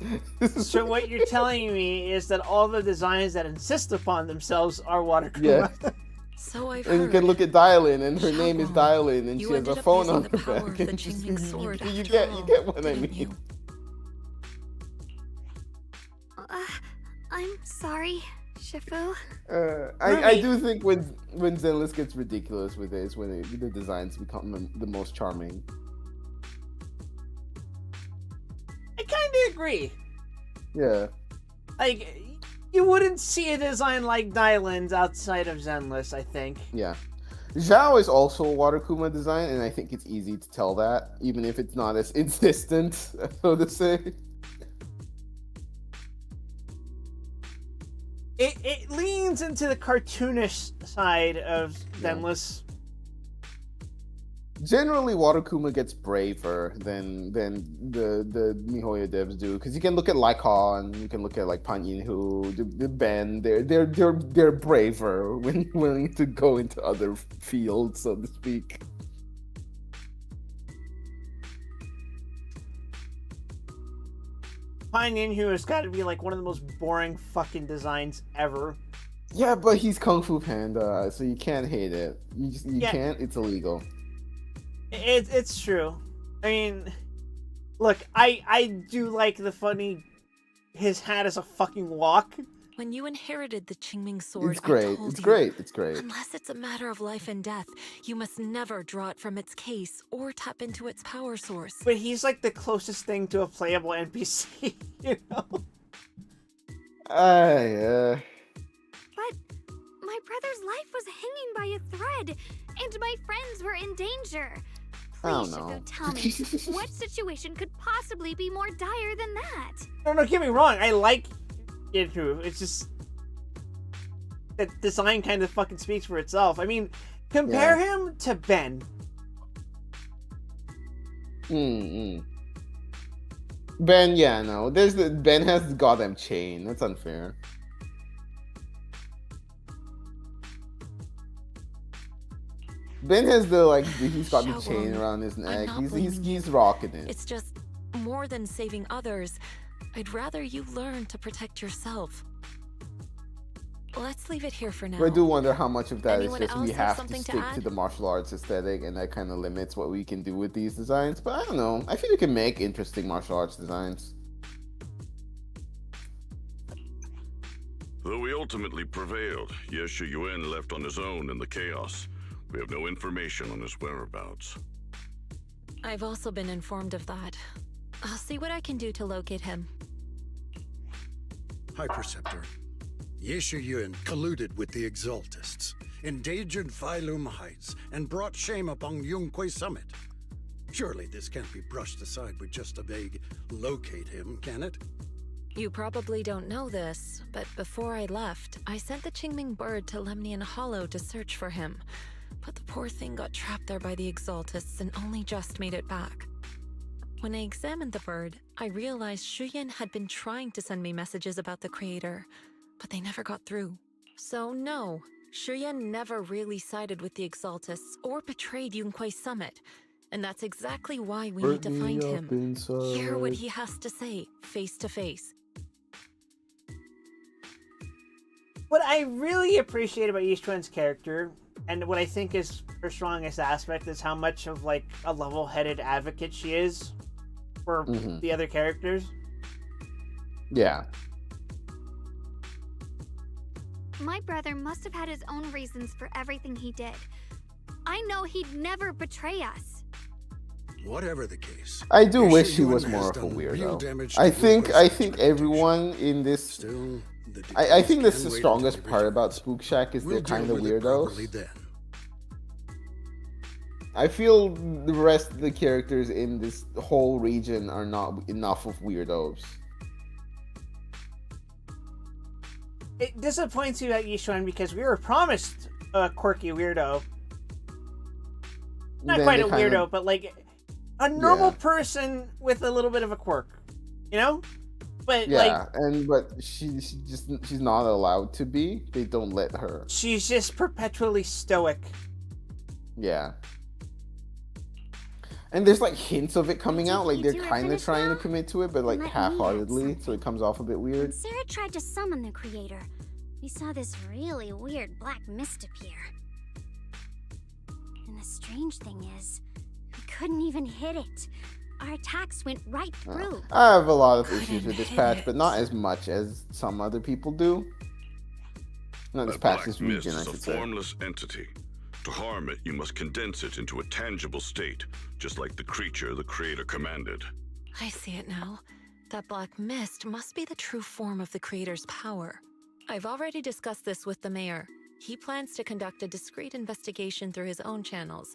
So what you're telling me is that all the designs that insist upon themselves are Water Kuma. Yeah. So I've And heard. you can look at Dialin, and her Xiaowang, name is Dialin, and she you has ended a up phone using on the her power back. of the and Qingming sword you after get all, what I didn't mean. you? I'm sorry, Shifu. I do think when Zenless gets ridiculous with it is when the designs become the most charming. I kind of agree. Yeah. Like, you wouldn't see a design like Dylan's outside of Zenless, I think. Yeah. Zhao is also a Water Kuma design, and I think it's easy to tell that, even if it's not as insistent, so to say. It leans into the cartoonish side of Zenless. Generally, Water Kuma gets braver than the MiHoYo devs do, because you can look at Lycon, you can look at like Pan Yinhu, the Ben. They're braver when willing to go into other fields, so to speak. Pan Yinhu has got to be like one of the most boring fucking designs ever. Yeah, but he's Kung Fu Panda, so you can't hate it. You can't. It's illegal. It's true. I mean, look, I do like the funny. His hat is a fucking walk. When you inherited the Qingming sword, It's great. I told It's you, great. It's great. unless it's a matter of life and death, you must never draw it from its case or tap into its power source. But he's like the closest thing to a playable NPC, you know? Yeah. But my brother's life was hanging by a thread, and my friends were in danger. I don't Please, know. Shifu, tell me, what situation could possibly be more dire than that? No, don't get me wrong. I like Yinhu. It's just the design kind of fucking speaks for itself. I mean, compare him to Ben. Ben, no. Ben has the goddamn chain. That's unfair. Ben has he's got the chain Xiaowang, around his neck. not He's blaming you. rocking it. It's just more than saving others. I'd rather you learn to protect yourself. Let's leave it here for now. But I do wonder how much of that is Anyone just we else have have to something to stick to add? the martial arts aesthetic, and that kind of limits what we can do with these designs. But I don't know. I feel we can make interesting martial arts designs. Though we ultimately prevailed, Ye Shi Yuan left on his own in the chaos. We have no information on his whereabouts. I've also been informed of that. I'll see what I can do to locate him. High Preceptor, Yeshu Yun colluded with the Exaltists, endangered Phylum Heights, and brought shame upon Yunquay Summit. Surely this can't be brushed aside with just a vague locate him, can it? You probably don't know this, but before I left, I sent the Qingming bird to Lemnian Hollow to search for him. But the poor thing got trapped there by the Exaltists and only just made it back. When I examined the bird, I realized Shuyan had been trying to send me messages about the Creator, but they never got through. So no, Shuyan never really sided with the Exaltists or betrayed Yunquay Summit. And that's exactly why we need to find him. Hear what he has to say, face to face. What I really appreciate about Yishuan's character, and what I think is her strongest aspect, is how much of like a level-headed advocate she is for the other characters. Yeah. My brother must have had his own reasons for everything he did. I know he'd never betray us. Whatever the case, I do wish he Yeshu was Yun more has of a done real weirdo. damage I to think Yunquay's everyone in this. Still, the I deceased think that's can the wait strongest until he part about returns. Spook Shack is We'll they're kind of deal with it properly weirdos. then. I feel the rest of the characters in this whole region are not enough of weirdos. It disappoints you at Yishuan because we were promised a quirky weirdo. Not Then quite they a kinda- weirdo, but like a normal Yeah. person with a little bit of a quirk, you know? But Yeah, like but she's not allowed to be. They don't let her. she's just perpetually stoic. Yeah. And there's like hints of it coming think out, like you they're two are kind of finished trying now? to commit to it, but like Let me add half-heartedly, so something. it comes off a bit When weird. Sarah tried to summon the creator, we saw this really weird black mist appear. And the strange thing is, we couldn't even hit it. Our attacks went right through. I have a lot of issues Couldn't with this hit patch, it. but not as much as some other people do. Not this That patch, black this mist region, I is a should say. formless entity. To harm it, you must condense it into a tangible state, just like the creature the Creator commanded. I see it now. That black mist must be the true form of the Creator's power. I've already discussed this with the mayor. He plans to conduct a discreet investigation through his own channels.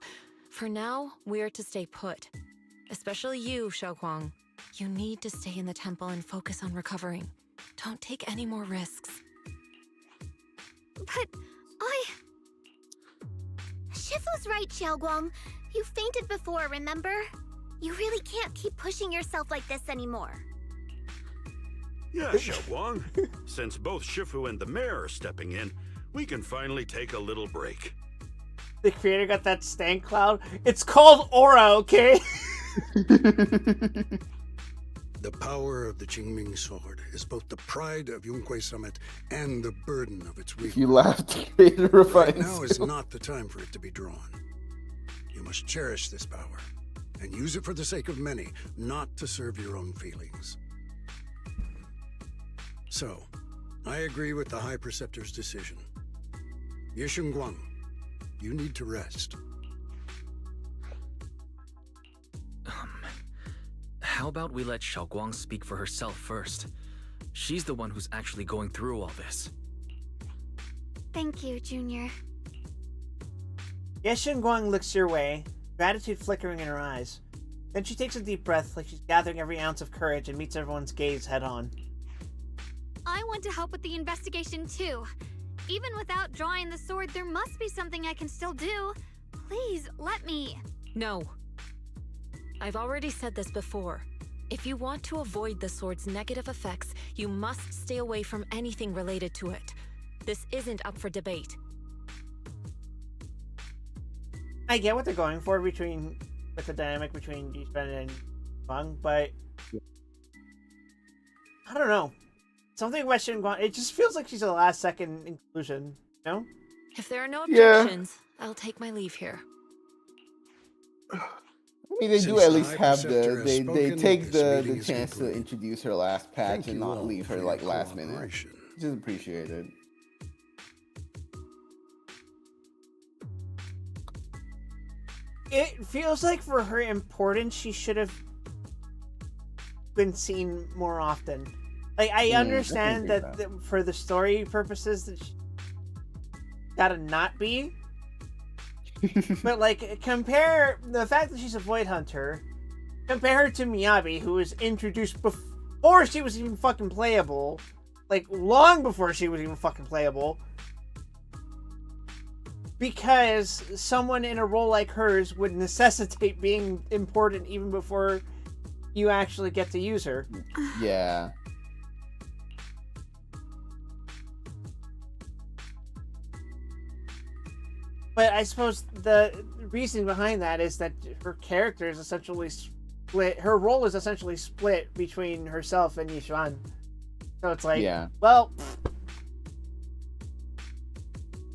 For now, we're to stay put. Especially you, Xiaoguang. You need to stay in the temple and focus on recovering. Don't take any more risks. But Shifu's right, Xiaoguang. You fainted before, remember? You really can't keep pushing yourself like this anymore. Yeah, Xiaoguang. Since both Shifu and the mayor are stepping in, we can finally take a little break. The creator got that stank cloud. It's called aura, okay? The power of the Qingming sword is both the pride of Yunquay Summit and the burden of its If you wielder. laughed, Creator Right refines. now is not the time for it to be drawn. You must cherish this power and use it for the sake of many, not to serve your own feelings. So, I agree with the High Preceptor's decision. Yeshun Guang, you need to rest. How about we let Xiaoguang speak for herself first? She's the one who's actually going through all this. Thank you, Junior. Yeshin Guang looks your way, gratitude flickering in her eyes. Then she takes a deep breath like she's gathering every ounce of courage and meets everyone's gaze head on. I want to help with the investigation too. Even without drawing the sword, there must be something I can still do. Please, let me. No. I've already said this before. If you want to avoid the sword's negative effects, you must stay away from anything related to it. This isn't up for debate. I get what they're going for with the dynamic between Yishuan and Guang, but I don't know. Something about Shin Guang, it just feels like she's a last second inclusion, you know? If there are no Yeah. objections, I'll take my leave here. I mean, they do Since at the least High have Preceptor has they spoken, take this the meeting is chance to concluded. introduce her last patch Thank and you not all leave for her your like last minute, cooperation. which is appreciated. It feels like for her importance, she should have been seen more often. Like, I understand that for the story purposes, that she gotta not be. But, like, compare the fact that she's a Void Hunter, compare her to Miyabi, who was introduced before she was even fucking playable. Like, long before she was even fucking playable. Because someone in a role like hers would necessitate being important even before you actually get to use her. Yeah. But I suppose the reason behind that is that her character is essentially split. Her role is essentially split between herself and Yishuan. So it's like, well,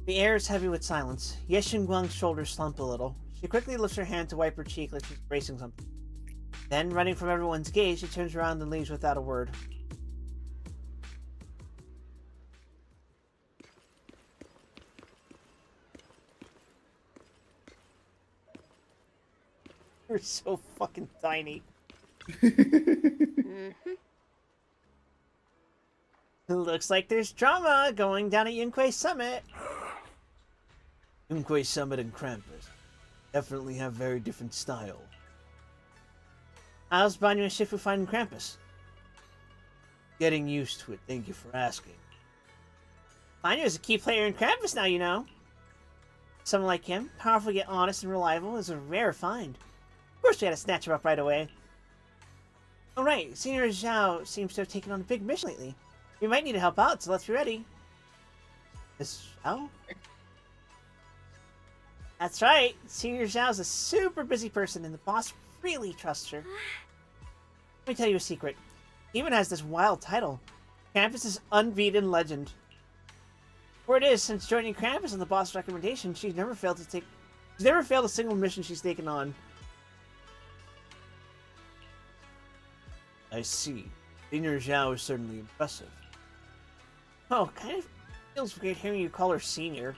the air is heavy with silence. Yeshin Guang's shoulders slump a little. She quickly lifts her hand to wipe her cheek like she's bracing something. Then, running from everyone's gaze, she turns around and leaves without a word. You're so fucking tiny. Looks like there's drama going down at Yunquei Summit. Yunquei Summit and Krampus definitely have very different style. How's Banyu and Shifu finding Krampus? Getting used to it, thank you for asking. Banyu is a key player in Krampus now, you know. Someone like him, powerful yet honest and reliable, is a rare find. Of course we had to snatch him up right away. Alright, Senior Zhao seems to have taken on a big mission lately. We might need to help out, so let's be ready. Miss Zhao? That's right, Senior Zhao's a super busy person and the boss really trusts her. Let me tell you a secret. He even has this wild title. Krampus is unbeaten legend. Word is, since joining Krampus on the boss' recommendation, she's never failed a single mission she's taken on. I see. Senior Zhao is certainly impressive. Oh, kind of feels weird hearing you call her senior.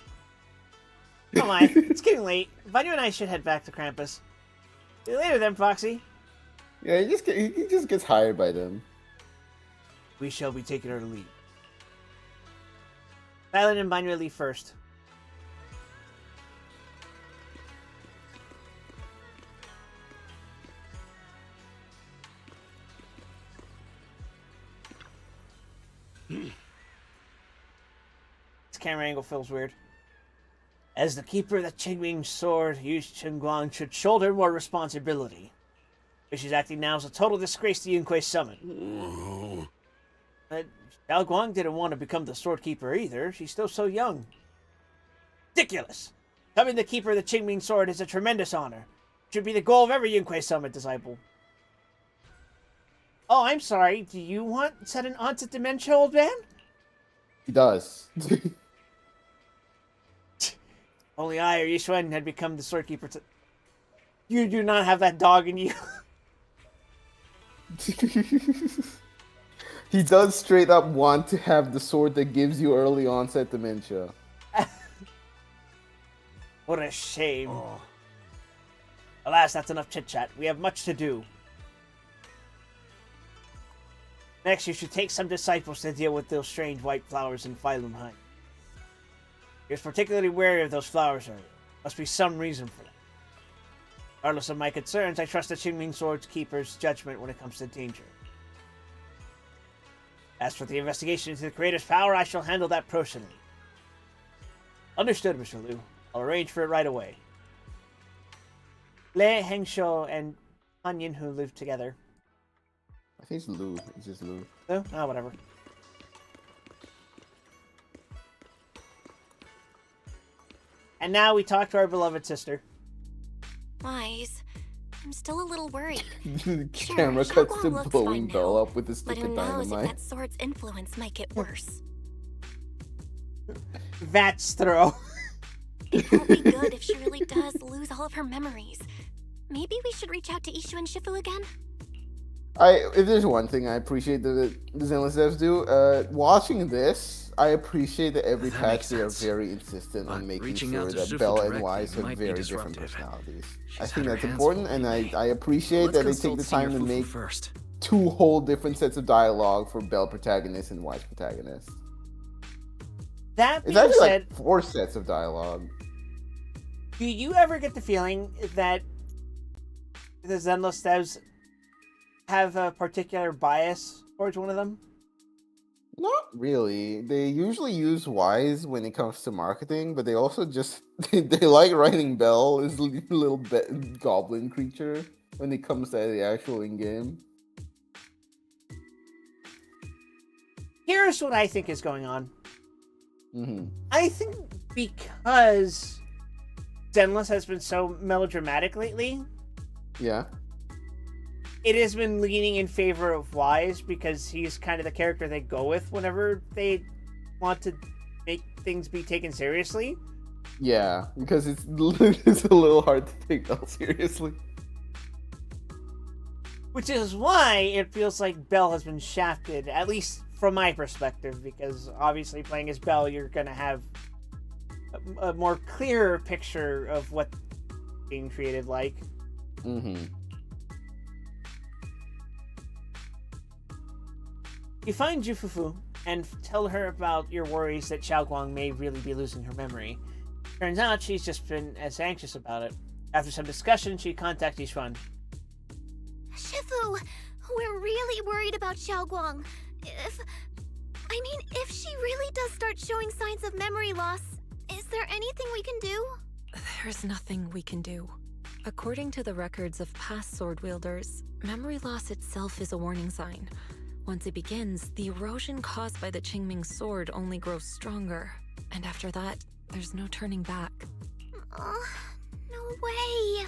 Oh my, it's getting late. Vanyu and I should head back to Krampus. See you later then, Foxy. Yeah, he just gets hired by them. We shall be taking our leave. Violet and Banyu leave first. This camera angle feels weird. As the keeper of the Qingming sword, Yu Qingguang should shoulder more responsibility. But she's acting now as a total disgrace to Yunquei Summit. But Xiao Guang didn't want to become the sword keeper either. She's still so young. Ridiculous! Becoming the keeper of the Qingming sword is a tremendous honor. It should be the goal of every Yunquei Summit disciple. Oh, I'm sorry. Do you want set an onset dementia, old man? He does. Only I or Yishuan had become the sword keeper. You do not have that dog in you. He does straight up want to have the sword that gives you early onset dementia. What a shame. Oh. Alas, that's enough chit-chat. We have much to do. Next, you should take some disciples to deal with those strange white flowers in Phylum Heights. You're particularly wary of those flowers earlier. Must be some reason for that. Regardless of my concerns, I trust the Qingming Sword's Keeper's judgment when it comes to danger. As for the investigation into the Creator's power, I shall handle that personally. Understood, Mr. Liu. I'll arrange for it right away. Lei Hengshou and Han Yinhu live together. I think it's Lu. It's just Lu. Oh, whatever. And now we talk to our beloved sister. Wise. I'm still a little worried. The camera cuts to blowing Belle up with a stick but who of knows if dynamite. that sword's influence might get worse. That's throw. It won't be good if she really does lose all of her memories. Maybe we should reach out to Ishu and Shifu again? If there's one thing I appreciate that the Zenless devs do, watching this, I appreciate that every That patch makes they are sense. very insistent on But making reaching sure out to that Shifu Bella and directly Wise have might be very different disruptive. personalities. She's I had think her that's hands important, full and lately. I appreciate Let's that they take consult the Senior time to Fufu make first. 2 whole different sets of dialogue for Belle protagonists and Wise protagonists. That It's being actually said, like 4 sets of dialogue. do you ever get the feeling that the Zenless devs have a particular bias towards one of them? Not really. They usually use Wise when it comes to marketing, but they also just they like writing Belle as a little goblin creature when it comes to the actual in-game. Here's what I think is going on. Mm-hmm. I think because Zenless has been so melodramatic lately, Yeah. it has been leaning in favor of Wise because he's kind of the character they go with whenever they want to make things be taken seriously. Yeah, because it's it's a little hard to take Belle seriously. Which is why it feels like Belle has been shafted, at least from my perspective, because obviously playing as Belle, you're going to have a more clearer picture of what being treated like. Mm-hmm. You find Jufufu and tell her about your worries that Xiaoguang may really be losing her memory. Turns out she's just been as anxious about it. After some discussion, she contacts Yishuan. Shifu, we're really worried about Xiaoguang. If she really does start showing signs of memory loss, is there anything we can do? There's nothing we can do. According to the records of past sword wielders, memory loss itself is a warning sign. Once it begins, the erosion caused by the Qingming sword only grows stronger, and after that, there's no turning back. No way.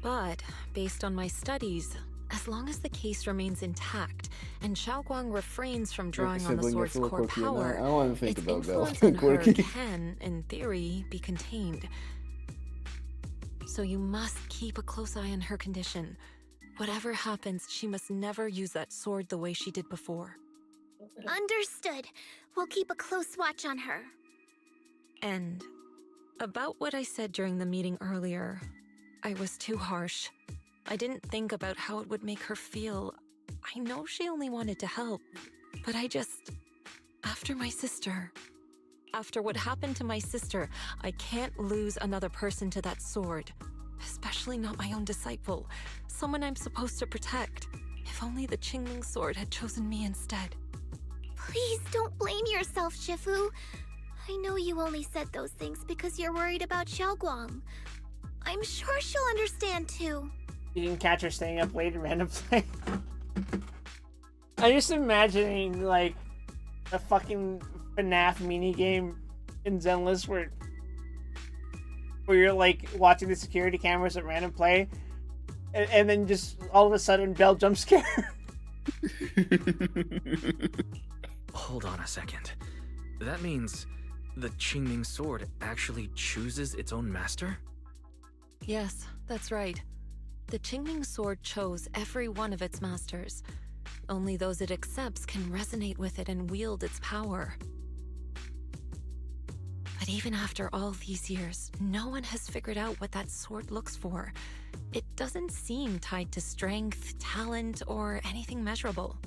But, based on my studies, as long as the case remains intact, and Xiaoguang refrains from drawing on the Sibling sword's gets a little core quirky in there. power, I want to think its about Belle influence on her quirky. can, in theory, be contained. So you must keep a close eye on her condition. Whatever happens, she must never use that sword the way she did before. Understood. We'll keep a close watch on her. And about what I said during the meeting earlier, I was too harsh. I didn't think about how it would make her feel. I know she only wanted to help, but after my sister, after what happened to my sister, I can't lose another person to that sword. Especially not my own disciple, someone I'm supposed to protect. If only the Qingming sword had chosen me instead. Please don't blame yourself, Shifu. I know you only said those things because you're worried about Xiaoguang. I'm sure she'll understand too. You didn't catch her staying up late at random play. I'm just imagining, like, a fucking FNAF minigame in Zenless where you're, like, watching the security cameras at random play, and then just all of a sudden Belle jump scare. Hold on a second. That means the Qingming sword actually chooses its own master? Yes, that's right. The Qingming sword chose every one of its masters. Only those it accepts can resonate with it and wield its power. But even after all these years, no one has figured out what that sword looks for. It doesn't seem tied to strength, talent, or anything measurable.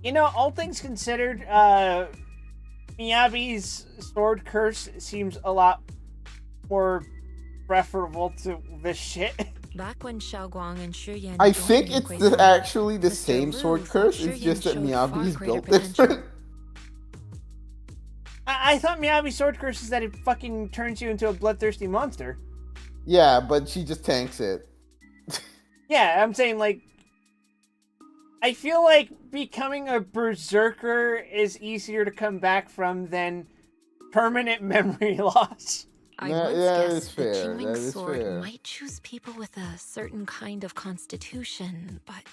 You know, all things considered, Miyabi's sword curse seems a lot more preferable to this shit. Back when Xiaoguang and Shi Yan I joined think in it's Guizhou, actually the Mr. same Liu sword thought curse. Shi It's Yan just that showed Miyabi far is greater built potential. different. I thought Miyabi's sword curse is that it fucking turns you into a bloodthirsty monster. Yeah, but she just tanks it. Yeah, I'm saying, like, I feel like becoming a berserker is easier to come back from than permanent memory loss. I Yeah, once that guessed is the fair, Qingming that is sword fair. might choose people with a certain kind of constitution, but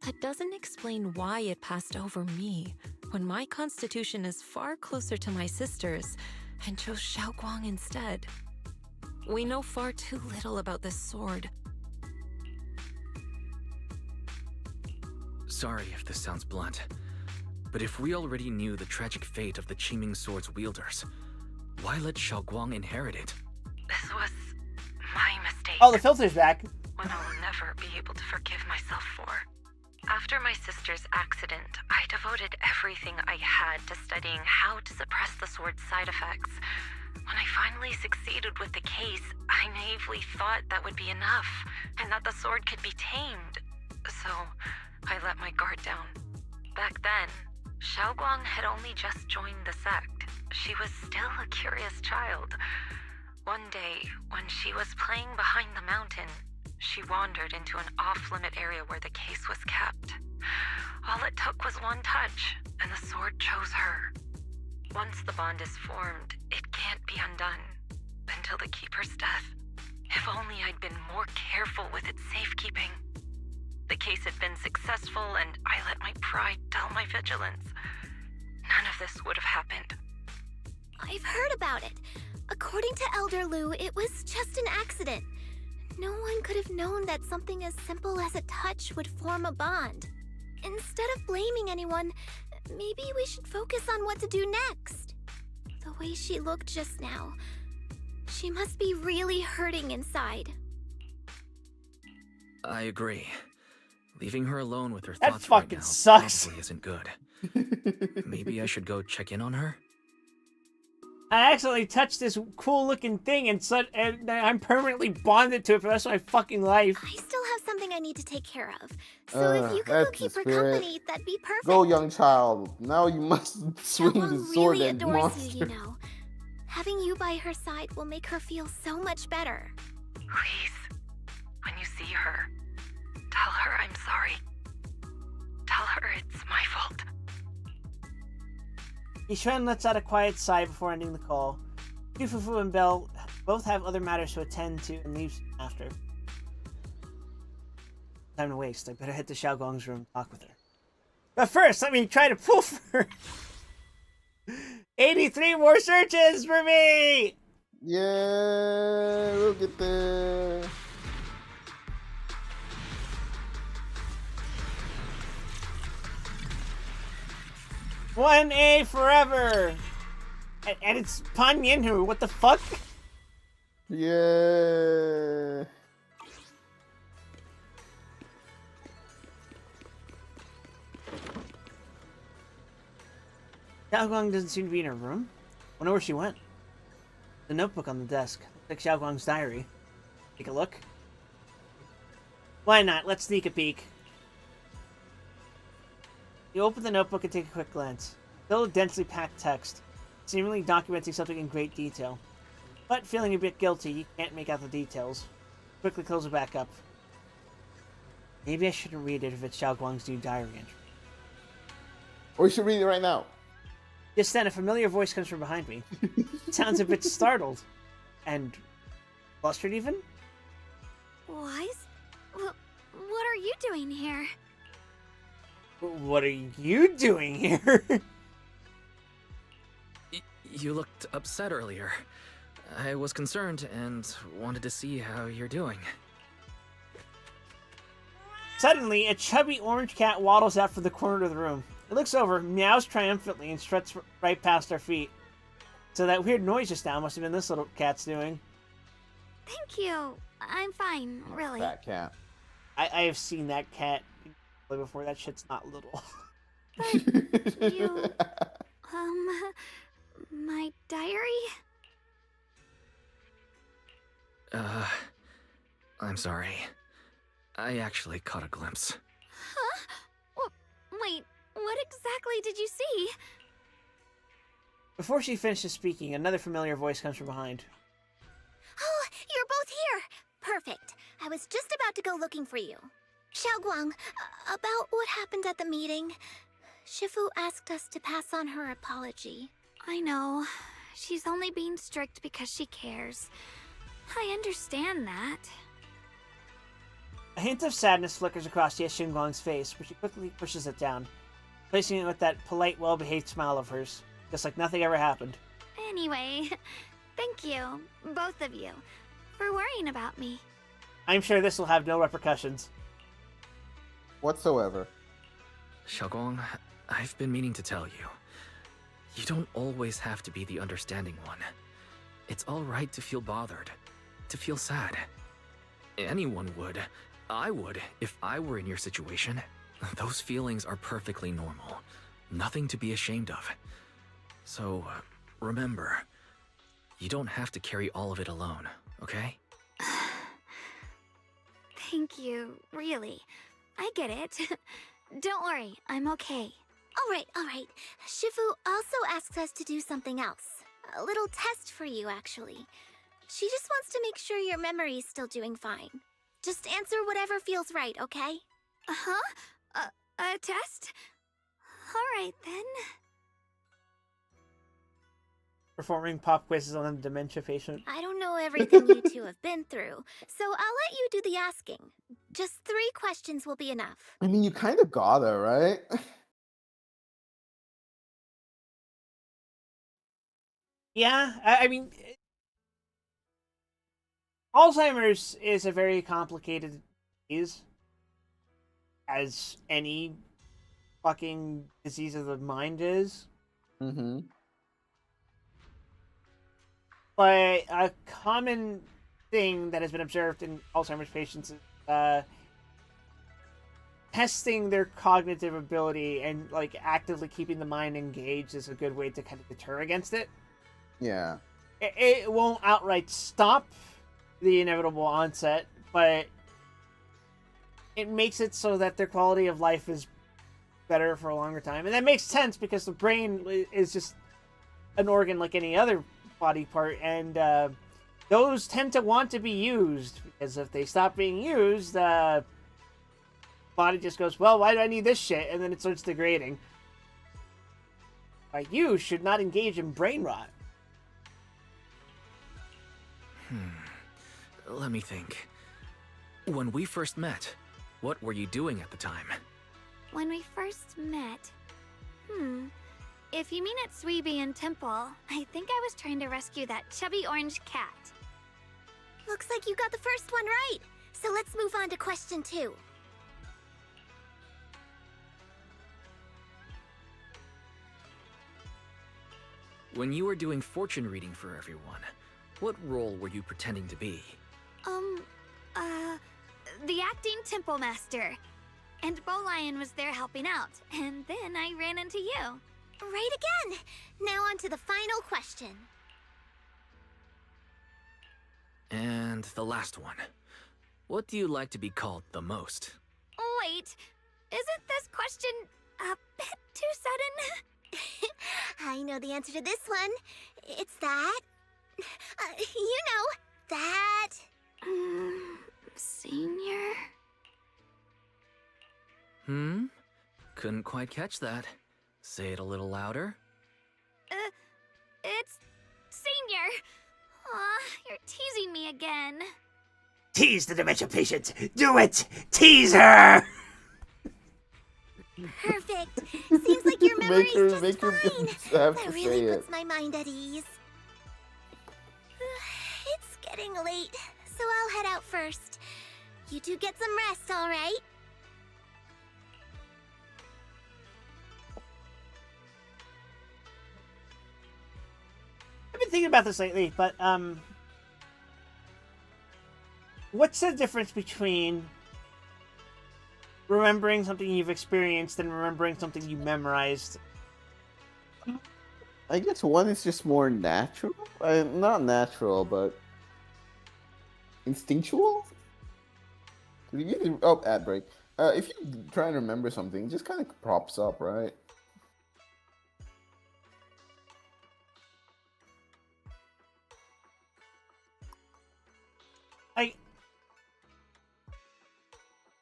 that doesn't explain why it passed over me, when my constitution is far closer to my sister's, and chose Xiaoguang instead. We know far too little about this sword. Sorry if this sounds blunt, but if we already knew the tragic fate of the Qingming Sword's wielders, why let Xiaoguang inherit it? This was my mistake. Oh, the filter's back. One I'll never be able to forgive myself for. After my sister's accident, I devoted everything I had to studying how to suppress the sword's side effects. When I finally succeeded with the case, I naively thought that would be enough, and that the sword could be tamed. So, I let my guard down. Back then, Xiaoguang had only just joined the sect. She was still a curious child. One day, when she was playing behind the mountain, she wandered into an off-limit area where the case was kept. All it took was one touch, and the sword chose her. Once the bond is formed, it can't be undone. Until the Keeper's death. If only I'd been more careful with its safekeeping. The case had been successful, and I let my pride dull my vigilance. None of this would have happened. I've heard about it. According to Elder Lu, it was just an accident. No one could have known that something as simple as a touch would form a bond. Instead of blaming anyone, maybe we should focus on what to do next. The way she looked just now, she must be really hurting inside. I agree. Leaving her alone with her That thoughts right fucking now sucks. probably isn't good. Maybe I should go check in on her? I accidentally touched this cool-looking thing, and I'm permanently bonded to it for the rest of my fucking life. I still have something I need to take care of. So if you could go that's keep the her spirit. company, that'd be perfect. Go, young child. Now you must swing the Xiaoguang sword really at adores monster. you, you know. Having you by her side will make her feel so much better. Please, when you see her, tell her I'm sorry. Tell her it's my fault. Yishuan lets out a quiet sigh before ending the call. Fufu and Belle both have other matters to attend to and leave after. Time to waste. I better head to Xiaoguang's room and talk with her. But first, let me try to pull for 83 more searches for me! Yeah, we'll get there. One A forever! And it's Pan Yinhu, what the fuck? Yeah. Xiaoguang doesn't seem to be in her room. Wonder where she went. The notebook on the desk. Looks like Xiaoguang's diary. Take a look. Why not? Let's sneak a peek. You open the notebook and take a quick glance. Filled with densely packed text, seemingly documenting something in great detail. But feeling a bit guilty, you can't make out the details. Quickly close it back up. Maybe I shouldn't read it if it's Xiaoguang's new diary entry. Or you should read it right now. Just then, a familiar voice comes from behind me. It sounds a bit startled. And flustered even? Wise? What are you doing here? What are you doing here? You looked upset earlier. I was concerned and wanted to see how you're doing. Suddenly, a chubby orange cat waddles out from the corner of the room. It looks over, meows triumphantly, and struts right past our feet. So that weird noise just now must have been this little cat's doing. Thank you. I'm fine, really. Fat cat. I have seen that cat before. That shit's not little. But you... my diary? I'm sorry. I actually caught a glimpse. Huh? Wait, what exactly did you see? Before she finishes speaking, another familiar voice comes from behind. Oh, you're both here! Perfect. I was just about to go looking for you. Xiaoguang, about what happened at the meeting. Shifu asked us to pass on her apology. I know. She's only being strict because she cares. I understand that. A hint of sadness flickers across Yes Xinguang's face, but she quickly pushes it down, placing it with that polite, well-behaved smile of hers, just like nothing ever happened. Anyway, thank you, both of you, for worrying about me. I'm sure this will have no repercussions. Whatsoever. Xiaoguang, I've been meaning to tell you. You don't always have to be the understanding one. It's alright to feel bothered, to feel sad. Anyone would. I would, if I were in your situation. Those feelings are perfectly normal. Nothing to be ashamed of. So, remember, you don't have to carry all of it alone, okay? Thank you, really. I get it. Don't worry, I'm okay. All right. Shifu also asks us to do something else. A little test for you, actually. She just wants to make sure your memory's still doing fine. Just answer whatever feels right, okay? Uh-huh? A test? Alright then. Performing pop quizzes on a dementia patient. I don't know everything you two have been through, so I'll let you do the asking. Just 3 questions will be enough. I mean, you kind of gotta, right? Yeah, I mean, Alzheimer's is a very complicated disease, as any fucking disease of the mind is. Mm-hmm. But a common thing that has been observed in Alzheimer's patients is testing their cognitive ability and like actively keeping the mind engaged is a good way to kind of deter against it. Yeah. It won't outright stop the inevitable onset, but it makes it so that their quality of life is better for a longer time. And that makes sense because the brain is just an organ like any other body part, and those tend to want to be used, because if they stop being used, the body just goes, well, why do I need this shit? And then it starts degrading. Like, you should not engage in brain rot. Let me think. When we first met, what were you doing at the time? When we first met... If you mean at Suibian Temple, I think I was trying to rescue that chubby orange cat. Looks like you got the first one right. So let's move on to question 2. When you were doing fortune reading for everyone, what role were you pretending to be? The acting temple master. And Bow Lion was there helping out, and then I ran into you. Right again! Now on to the final question. And the last one. What do you like to be called the most? Wait, isn't this question a bit too sudden? I know the answer to this one. It's that... you know, that... Senior? Couldn't quite catch that. Say it a little louder. It's... Senior! Aw, you're teasing me again. Tease the dementia patient! Do it! Tease her! Perfect. Seems like your memory's just make her fine. have That to really say puts it. my mind at ease. It's getting late, so I'll head out first. You two get some rest, all right? I've been thinking about this lately, but what's the difference between remembering something you've experienced and remembering something you memorized? I guess one is just more natural. Not natural, but instinctual. Ad break. If you try and remember something, it just kind of pops up, right?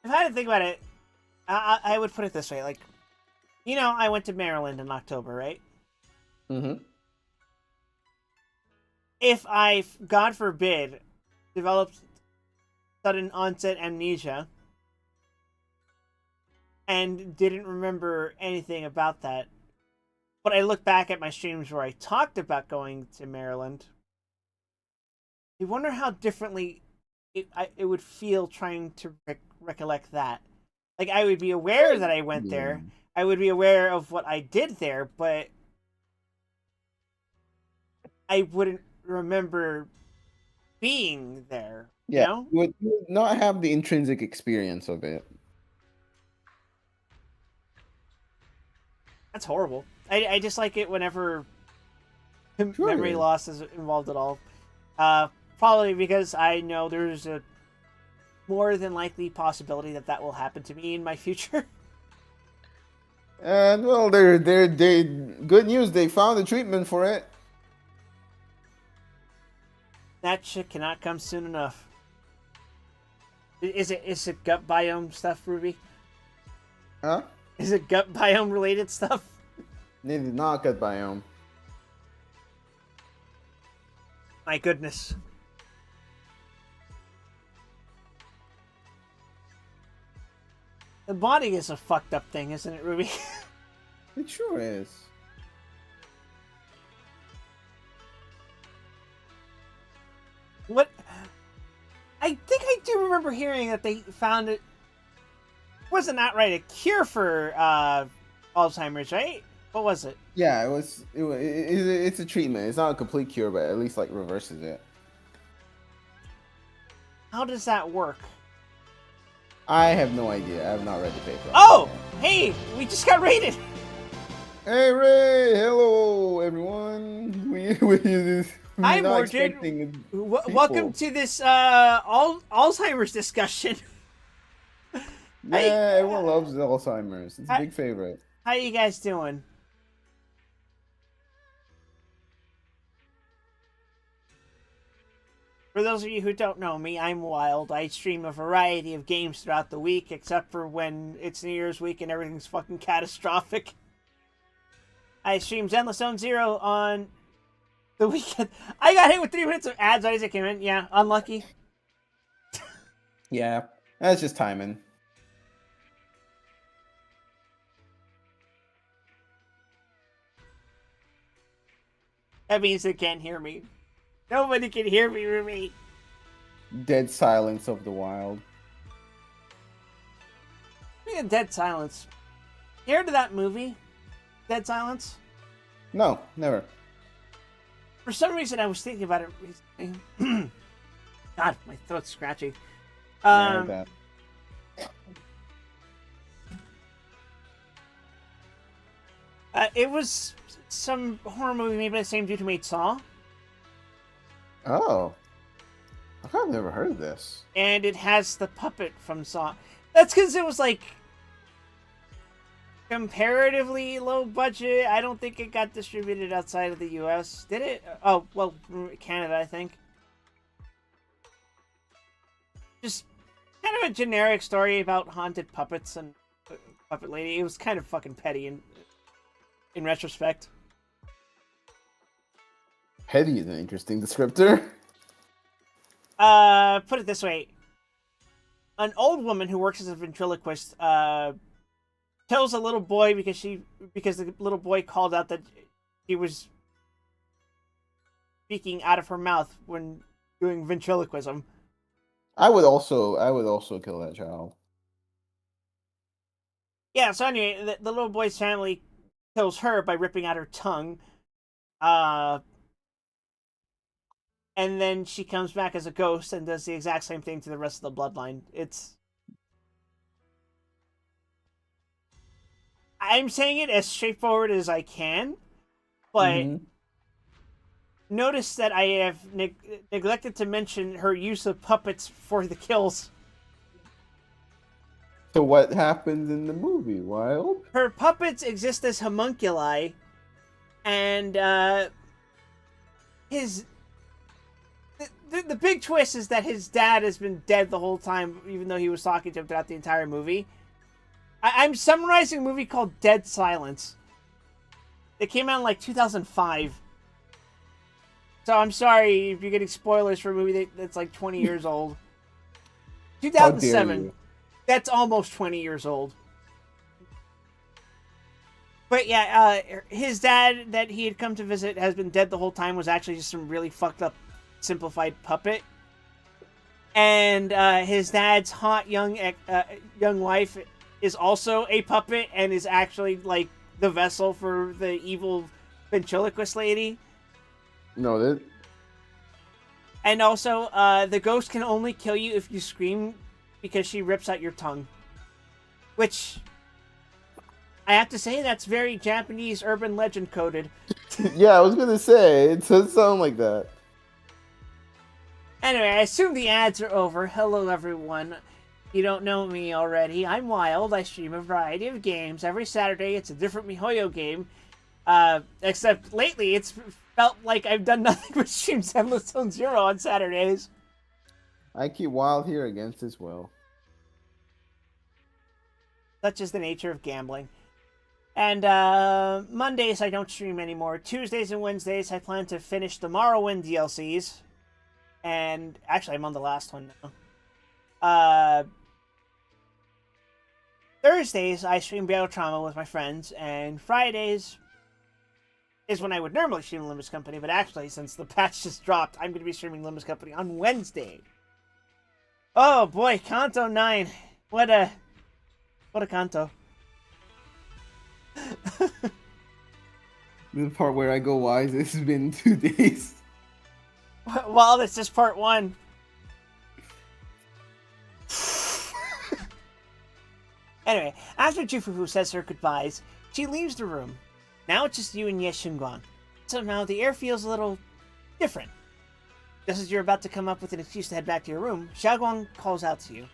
If I had to think about it, I would put it this way. Like, you know, I went to Maryland in October, right? Mm-hmm. If I, God forbid, developed sudden onset amnesia and didn't remember anything about that, but I look back at my streams where I talked about going to Maryland, I wonder how differently it would feel trying to recollect that. Like, I would be aware that I went there. I would be aware of what I did there, but I wouldn't remember being there. You Yeah, know? you would not have the intrinsic experience of it. That's horrible. I just like it whenever Sure memory is. loss is involved at all. Probably because I know there's a more than likely possibility that that will happen to me in my future. And well, they good news. They found a treatment for it. That shit cannot come soon enough. Is it gut biome stuff, Ruby? Huh? Is it gut biome related stuff? They did not get biome. My goodness. The body is a fucked up thing, isn't it, Ruby? It sure is. What? I think I do remember hearing that they found it wasn't outright a cure for Alzheimer's, right? What was it? Yeah, it's a treatment. It's not a complete cure, but at least like reverses it. How does that work? I have no idea. I have not read the paper. Oh, hey, we just got raided. Hey Ray, hello everyone. We're Hi, not Mordred. expecting Welcome people. to this Alzheimer's discussion. Yeah, everyone loves Alzheimer's. It's a big favorite. How you guys doing? For those of you who don't know me, I'm Wild. I stream a variety of games throughout the week, except for when it's New Year's week and everything's fucking catastrophic. I stream Zenless Zone Zero on the weekend. I got hit with 3 minutes of ads right as it came in. Yeah, unlucky. Yeah, that's just timing. That means they can't hear me. Nobody can hear me, Ruby. Dead silence of the wild. Speaking of Dead Silence, you heard of that movie, Dead Silence? No, never. For some reason, I was thinking about it recently. God, my throat's scratchy. Yeah, I heard that. It was some horror movie made by the same dude who made Saw, Oh, I've never heard of this. and it has the puppet from Saw. That's because it was like comparatively low budget. I don't think it got distributed outside of the U.S. Did it? Oh, well, Canada, I think. Just kind of a generic story about haunted puppets and puppet lady. It was kind of fucking petty in retrospect. Petty is an interesting descriptor. Put it this way. An old woman who works as a ventriloquist, tells a little boy because the little boy called out that she was speaking out of her mouth when doing ventriloquism. I would also kill that child. Yeah, so anyway, the little boy's family kills her by ripping out her tongue. And then she comes back as a ghost and does the exact same thing to the rest of the bloodline. I'm saying it as straightforward as I can, but notice that I have neglected to mention her use of puppets for the kills. So what happens in the movie, Wild? Her puppets exist as homunculi, and the big twist is that his dad has been dead the whole time, even though he was talking to him throughout the entire movie. I'm summarizing a movie called Dead Silence. It came out in like 2005. So I'm sorry if you're getting spoilers for a movie that's like 20 years old. 2007. That's almost 20 years old. But yeah, his dad that he had come to visit has been dead the whole time, was actually just some really fucked up simplified puppet. And his dad's hot young wife is also a puppet and is actually like the vessel for the evil ventriloquist lady. No, that. And also, the ghost can only kill you if you scream because she rips out your tongue. Which, I have to say, that's very Japanese urban legend coded. Yeah, I was gonna say, it does sound like that. Anyway, I assume the ads are over. Hello, everyone. If you don't know me already, I'm Wild. I stream a variety of games. Every Saturday, it's a different MiHoYo game. Except lately, it's felt like I've done nothing but stream Zenless Zone Zero on Saturdays. I keep Wild here against his will. Such is the nature of gambling. And Mondays, I don't stream anymore. Tuesdays and Wednesdays, I plan to finish the Morrowind DLCs. And actually, I'm on the last one now. Thursdays, I stream Battle Trauma with my friends. And Fridays is when I would normally stream Limbus Company. But actually, since the patch just dropped, I'm going to be streaming Limbus Company on Wednesday. Oh boy, Kanto 9. What a Kanto. The part where I go wise, it's been 2 days. Well, that's just part 1. Anyway, after Jufufu says her goodbyes, she leaves the room. Now it's just you and Ye Shunguang. Somehow the air feels a little different. Just as you're about to come up with an excuse to head back to your room, Xiaoguang calls out to you.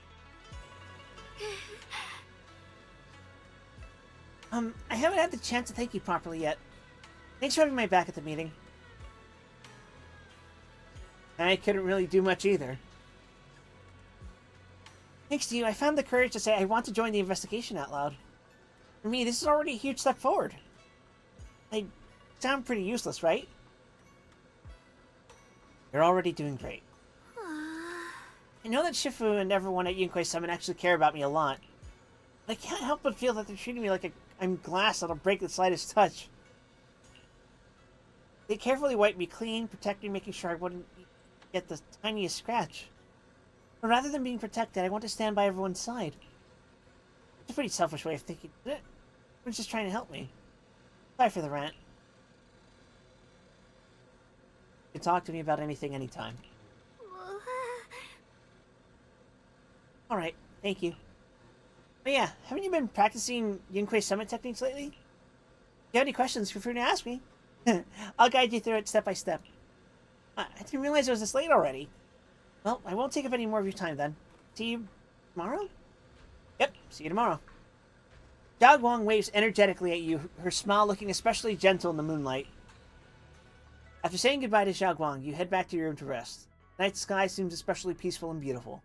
I haven't had the chance to thank you properly yet. Thanks for having my back at the meeting. I couldn't really do much either. Thanks to you, I found the courage to say I want to join the investigation out loud. For me, this is already a huge step forward. I sound pretty useless, right? You're already doing great. I know that Shifu and everyone at Yunquei Summit actually care about me a lot. But I can't help but feel that they're treating me like I'm glass that'll break the slightest touch. They carefully wiped me clean, protecting me, making sure I wouldn't get the tiniest scratch. But rather than being protected, I want to stand by everyone's side. It's a pretty selfish way of thinking, isn't it? Everyone's just trying to help me. Sorry for the rant. You can talk to me about anything, anytime. Alright, thank you. But yeah, haven't you been practicing Yunquei Summit techniques lately? If you have any questions, feel free to ask me. I'll guide you through it step by step. I didn't realize it was this late already. Well, I won't take up any more of your time then. See you tomorrow? Yep, see you tomorrow. Zhao Guang waves energetically at you, her smile looking especially gentle in the moonlight. After saying goodbye to Zhao Guang, you head back to your room to rest. The night sky seems especially peaceful and beautiful.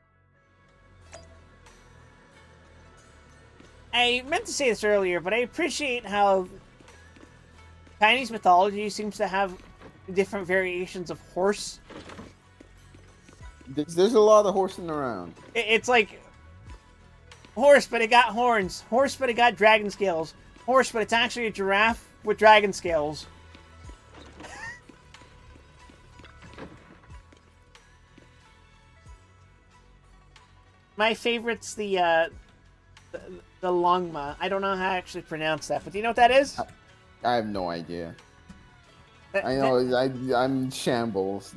I meant to say this earlier, but I appreciate how Chinese mythology seems to have different variations of horse. There's a lot of horsing around. It's like horse, but it got horns. Horse, but it got dragon scales. Horse, but it's actually a giraffe with dragon scales. My favorite's the longma. I don't know how to actually pronounce that, but do you know what that is? I have no idea. I know, I'm shambles.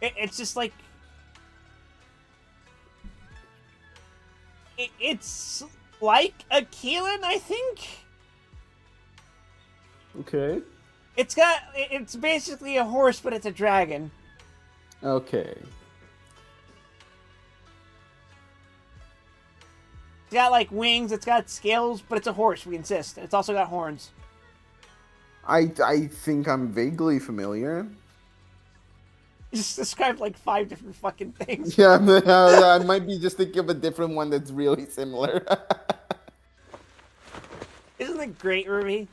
It's just like... It's like a Keelan, I think? Okay. It's basically a horse, but it's a dragon. Okay. It's got, like, wings, it's got scales, but it's a horse, we insist. It's also got horns. I think I'm vaguely familiar. You just described, like, 5 different fucking things. Yeah, I might be just thinking of a different one that's really similar. Isn't it great, Ruby?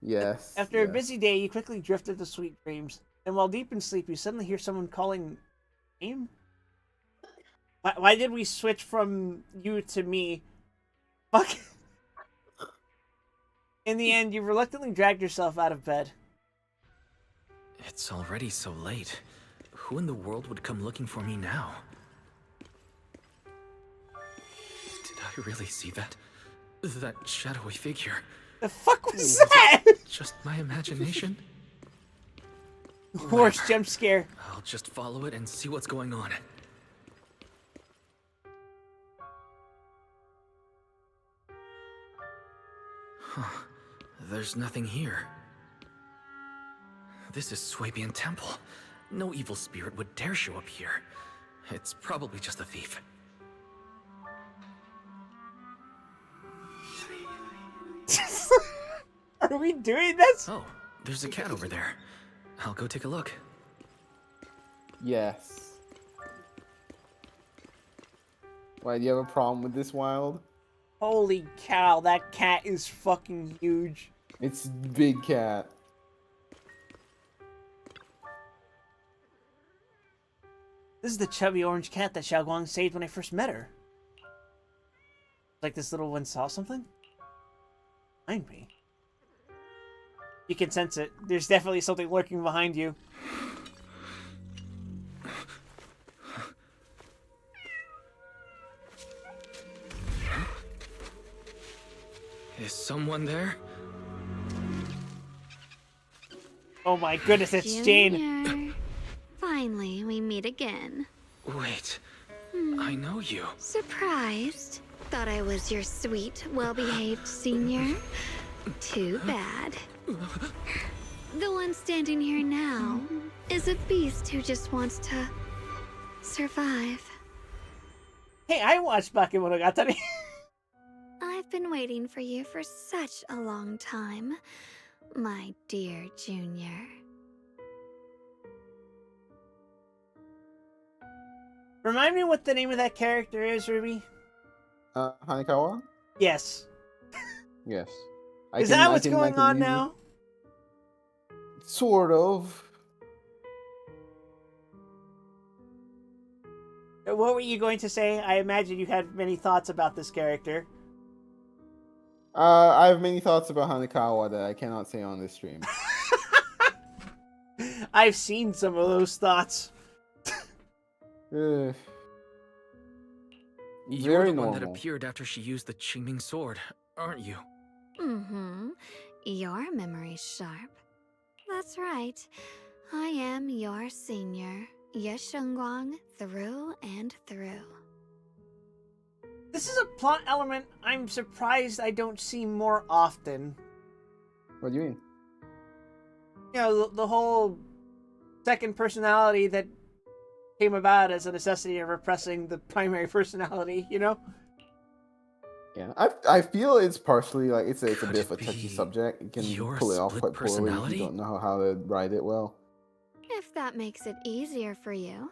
Yes. After a busy day, you quickly drifted to sweet dreams. And while deep in sleep, you suddenly hear someone calling name? Why did we switch from you to me? Fuck. In the end, you reluctantly dragged yourself out of bed. It's already so late. Who in the world would come looking for me now? I really see that? That shadowy figure? The fuck was that? Just my imagination? Worst jump scare. I'll just follow it and see what's going on. Huh. There's nothing here. This is Swabian Temple. No evil spirit would dare show up here. It's probably just a thief. Are we doing this? Oh, there's a cat over there. I'll go take a look. Yes. Why, do you have a problem with this, Wild? Holy cow, that cat is fucking huge. It's big cat. This is the chubby orange cat that Xiaoguang saved when I first met her. Like this little one saw something? Behind me. You can sense it. There's definitely something lurking behind you. Is someone there? Oh my goodness, it's Jane. Junior. Finally, we meet again. Wait, I know you. Surprised? Thought I was your sweet, well-behaved senior? Too bad. The one standing here now is a beast who just wants to survive. Hey, I watched Bakemonogatari. I've been waiting for you for such a long time, my dear Junior. Remind me what the name of that character is, Ruby? Hanekawa? Yes. Yes. Is that what's going on use it. now? Sort of. What were you going to say? I imagine you had many thoughts about this character. I have many thoughts about Hanekawa that I cannot say on this stream. I've seen some of those thoughts. You're Very the one that normal. appeared after she used the Qingming sword, aren't you? Mm-hmm. Your memory's sharp. That's right. I am your senior, Ye Shengguang, through and through. This is a plot element I'm surprised I don't see more often. What do you mean? You know, the whole second personality that came about as a necessity of repressing the primary personality, you know? Yeah, I feel it's partially like it's a Could bit of a it touchy be subject. You can your pull it off split quite poorly if personality? you don't know how to write it well. If that makes it easier for you,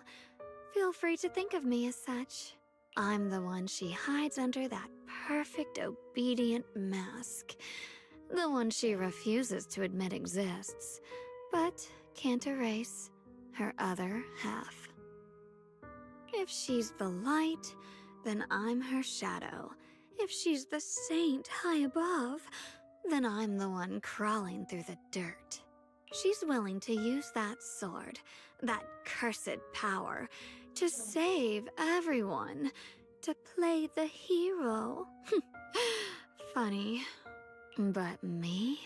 feel free to think of me as such. I'm the one she hides under that perfect obedient mask. The one she refuses to admit exists, but can't erase her other half. If she's the light, then I'm her shadow. If she's the saint high above, then I'm the one crawling through the dirt. She's willing to use that sword, that cursed power, to save everyone, to play the hero. Funny, but me?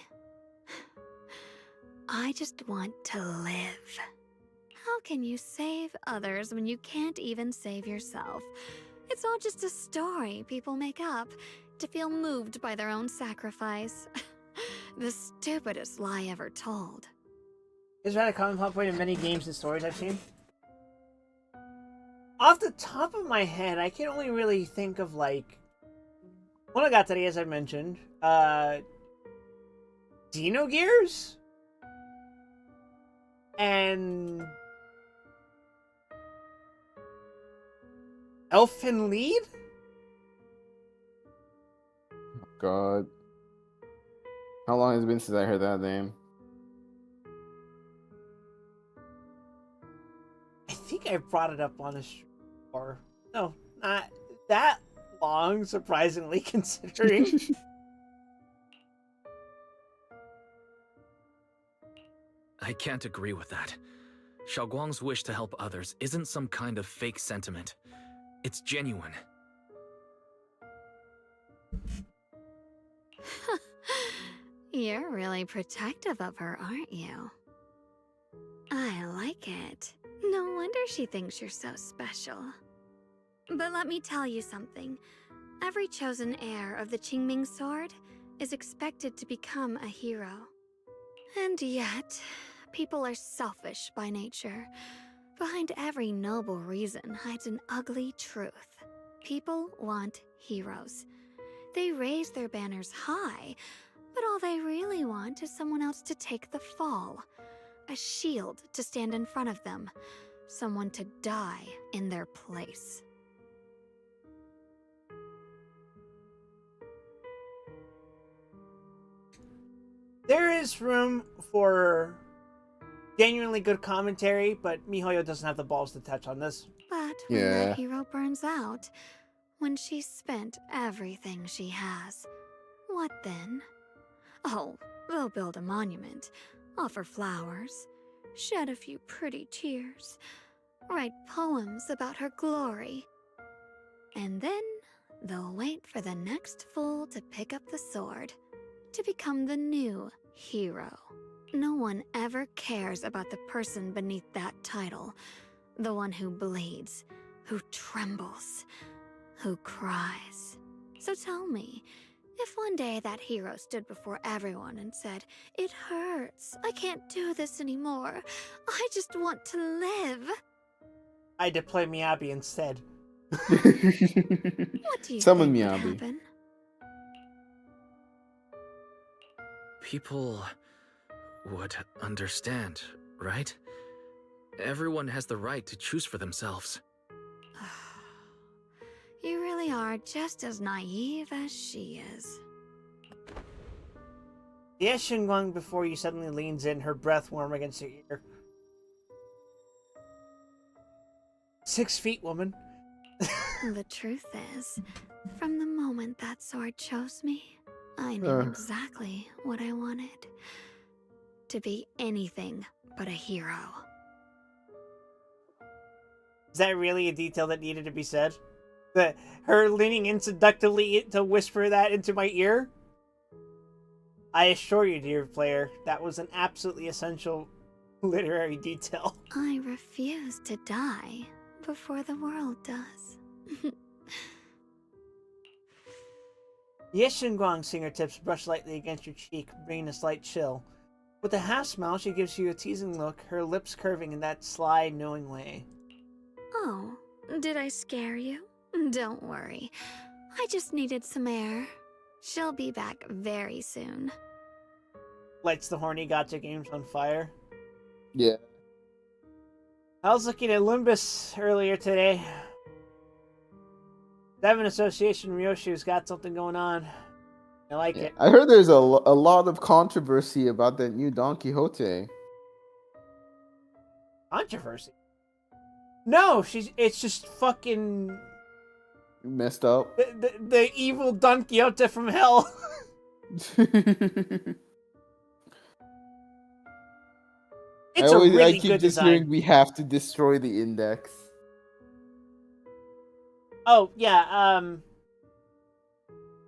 I just want to live. How can you save others when you can't even save yourself? It's all just a story people make up to feel moved by their own sacrifice. The stupidest lie ever told. Is that a common plot point in many games and stories I've seen? Off the top of my head, I can only really think of, like, Monogatari, as I mentioned, Xenogears, and Elfen Lied? God. How long has it been since I heard that name? I think I brought it up on the stream, or no, not that long, surprisingly, considering. I can't agree with that. Xiaoguang's wish to help others isn't some kind of fake sentiment. It's genuine. You're really protective of her, aren't you? I like it. No wonder she thinks you're so special. But let me tell you something. Every chosen heir of the Qingming sword is expected to become a hero. And yet, people are selfish by nature. Behind every noble reason hides an ugly truth. People want heroes. They raise their banners high, but all they really want is someone else to take the fall. A shield to stand in front of them. Someone to die in their place. There is room for genuinely good commentary, but MiHoYo doesn't have the balls to touch on this. But when Yeah. that hero burns out, when she's spent everything she has, what then? Oh, they'll build a monument, offer flowers, shed a few pretty tears, write poems about her glory. And then they'll wait for the next fool to pick up the sword, to become the new hero. No one ever cares about the person beneath that title, the one who bleeds, who trembles, who cries. So tell me, if one day that hero stood before everyone and said, "It hurts, I can't do this anymore, I just want to live," I deploy Miyabi instead. what do you Summon think would Miyabi. happen? People would understand, right? Everyone has the right to choose for themselves. You really are just as naive as she is. Yes, Xinguang, before you suddenly leans in, her breath warm against your ear. 6 feet, woman. The truth is, from the moment that sword chose me, I knew exactly what I wanted. To be anything but a hero. Is that really a detail that needed to be said? Her leaning in seductively to whisper that into my ear? I assure you, dear player, that was an absolutely essential literary detail. I refuse to die before the world does. Yes, Xinguang's fingertips brush lightly against your cheek, bringing a slight chill. With a half smile, she gives you a teasing look, her lips curving in that sly, knowing way. Oh, did I scare you? Don't worry. I just needed some air. She'll be back very soon. Lights the horny gacha games on fire. Yeah. I was looking at Limbus earlier today. Seven Association Ryoshu's got something going on. I like it. I heard there's a lot of controversy about that new Don Quixote. Controversy? No, it's just fucking Messed up. the evil Don Quixote from hell. It's a really I keep good just design. hearing we have to destroy the index. Oh yeah,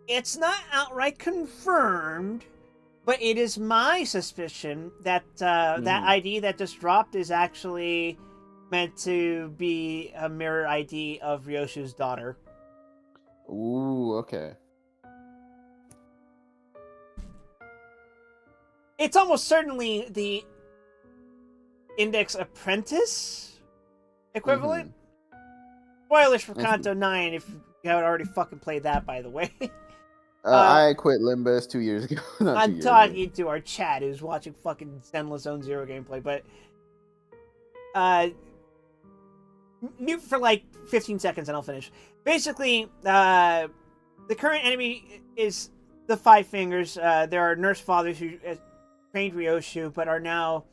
it's not outright confirmed, but it is my suspicion that that ID that just dropped is actually meant to be a mirror ID of Ryoshu's daughter. Ooh, okay. It's almost certainly the Index Apprentice equivalent. Spoilers for Kanto 9 if you haven't already fucking played that, by the way. I quit Limbus 2 years ago. I'm talking to our chat who's watching fucking Zenless Zone Zero gameplay, but mute for like 15 seconds and I'll finish. Basically, the current enemy is the Five Fingers. There are nurse fathers who trained Ryoshu, but are now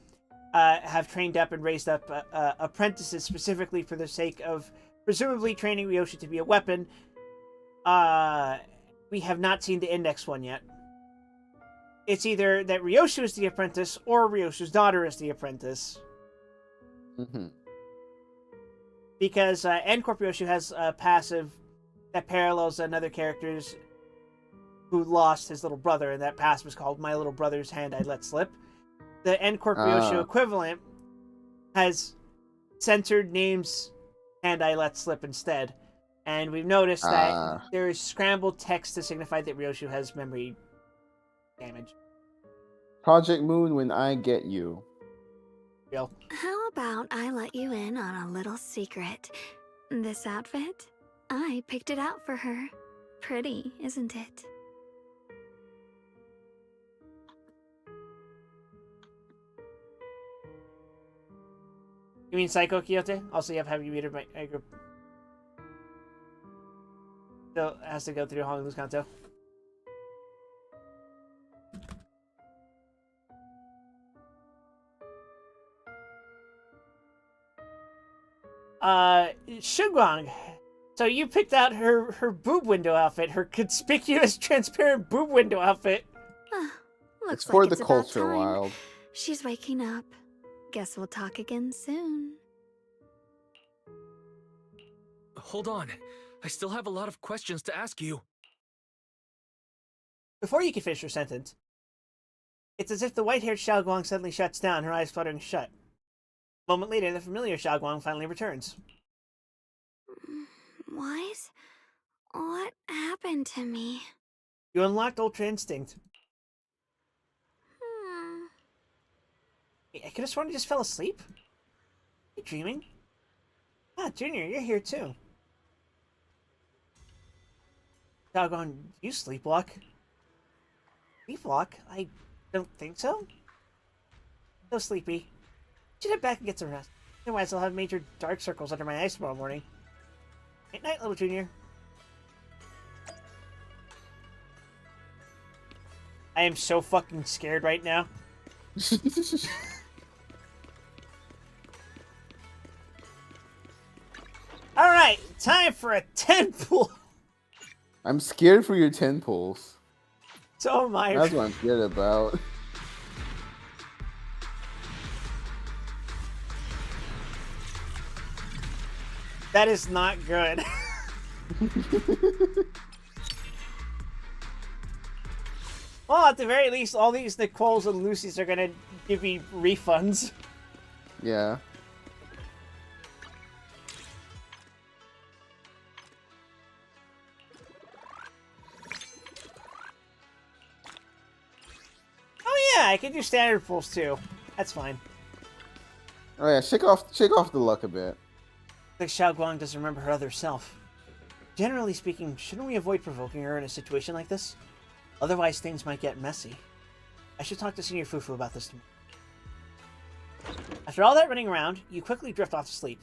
have trained up and raised up apprentices specifically for the sake of presumably training Ryoshu to be a weapon. We have not seen the Index one yet. It's either that Ryoshu is the apprentice or Ryoshu's daughter is the apprentice. Because N-Corp Ryoshu has a passive that parallels another character's who lost his little brother, and that pass was called My Little Brother's Hand I Let Slip. The End Corp Ryoshu equivalent has censored names Hand I Let Slip instead. And we've noticed that there is scrambled text to signify that Ryoshu has memory damage. Project Moon, when I get you. Real. How about I let you in on a little secret? This outfit, I picked it out for her. Pretty, isn't it? You mean Psycho Kyote? Also, you have you muted my group. Still has to go through Honolulu's Kanto. Shugwang. So you picked out her boob window outfit, her conspicuous, transparent boob window outfit. Looks It's for like the it's about culture, time. Wild. She's waking up. Guess we'll talk again soon. Hold on. I still have a lot of questions to ask you. Before you can finish your sentence, it's as if the white-haired Xiaoguang suddenly shuts down, her eyes fluttering shut. A moment later, the familiar Xiaoguang finally returns. Wise? What happened to me? You unlocked Ultra Instinct. I could have sworn you just fell asleep. You dreaming? Ah, Junior, you're here too. Xiaoguang, you sleepwalk? Sleepwalk? I don't think so. So sleepy. Should head back and get some rest. Otherwise, I'll have major dark circles under my eyes tomorrow morning. Good night, little Junior. I am so fucking scared right now. Alright, time for a 10 pull. I'm scared for your 10 pulls. So am I. That's what I'm scared about. That is not good. Well, at the very least, all these Nicoles and Lucys are gonna give me refunds. Yeah. Oh yeah, I can do standard pulls too. That's fine. Oh yeah, shake off the luck a bit. Like Xiaoguang doesn't remember her other self. Generally speaking, shouldn't we avoid provoking her in a situation like this? Otherwise, things might get messy. I should talk to Senior Fufu about this tomorrow. After all that running around, you quickly drift off to sleep.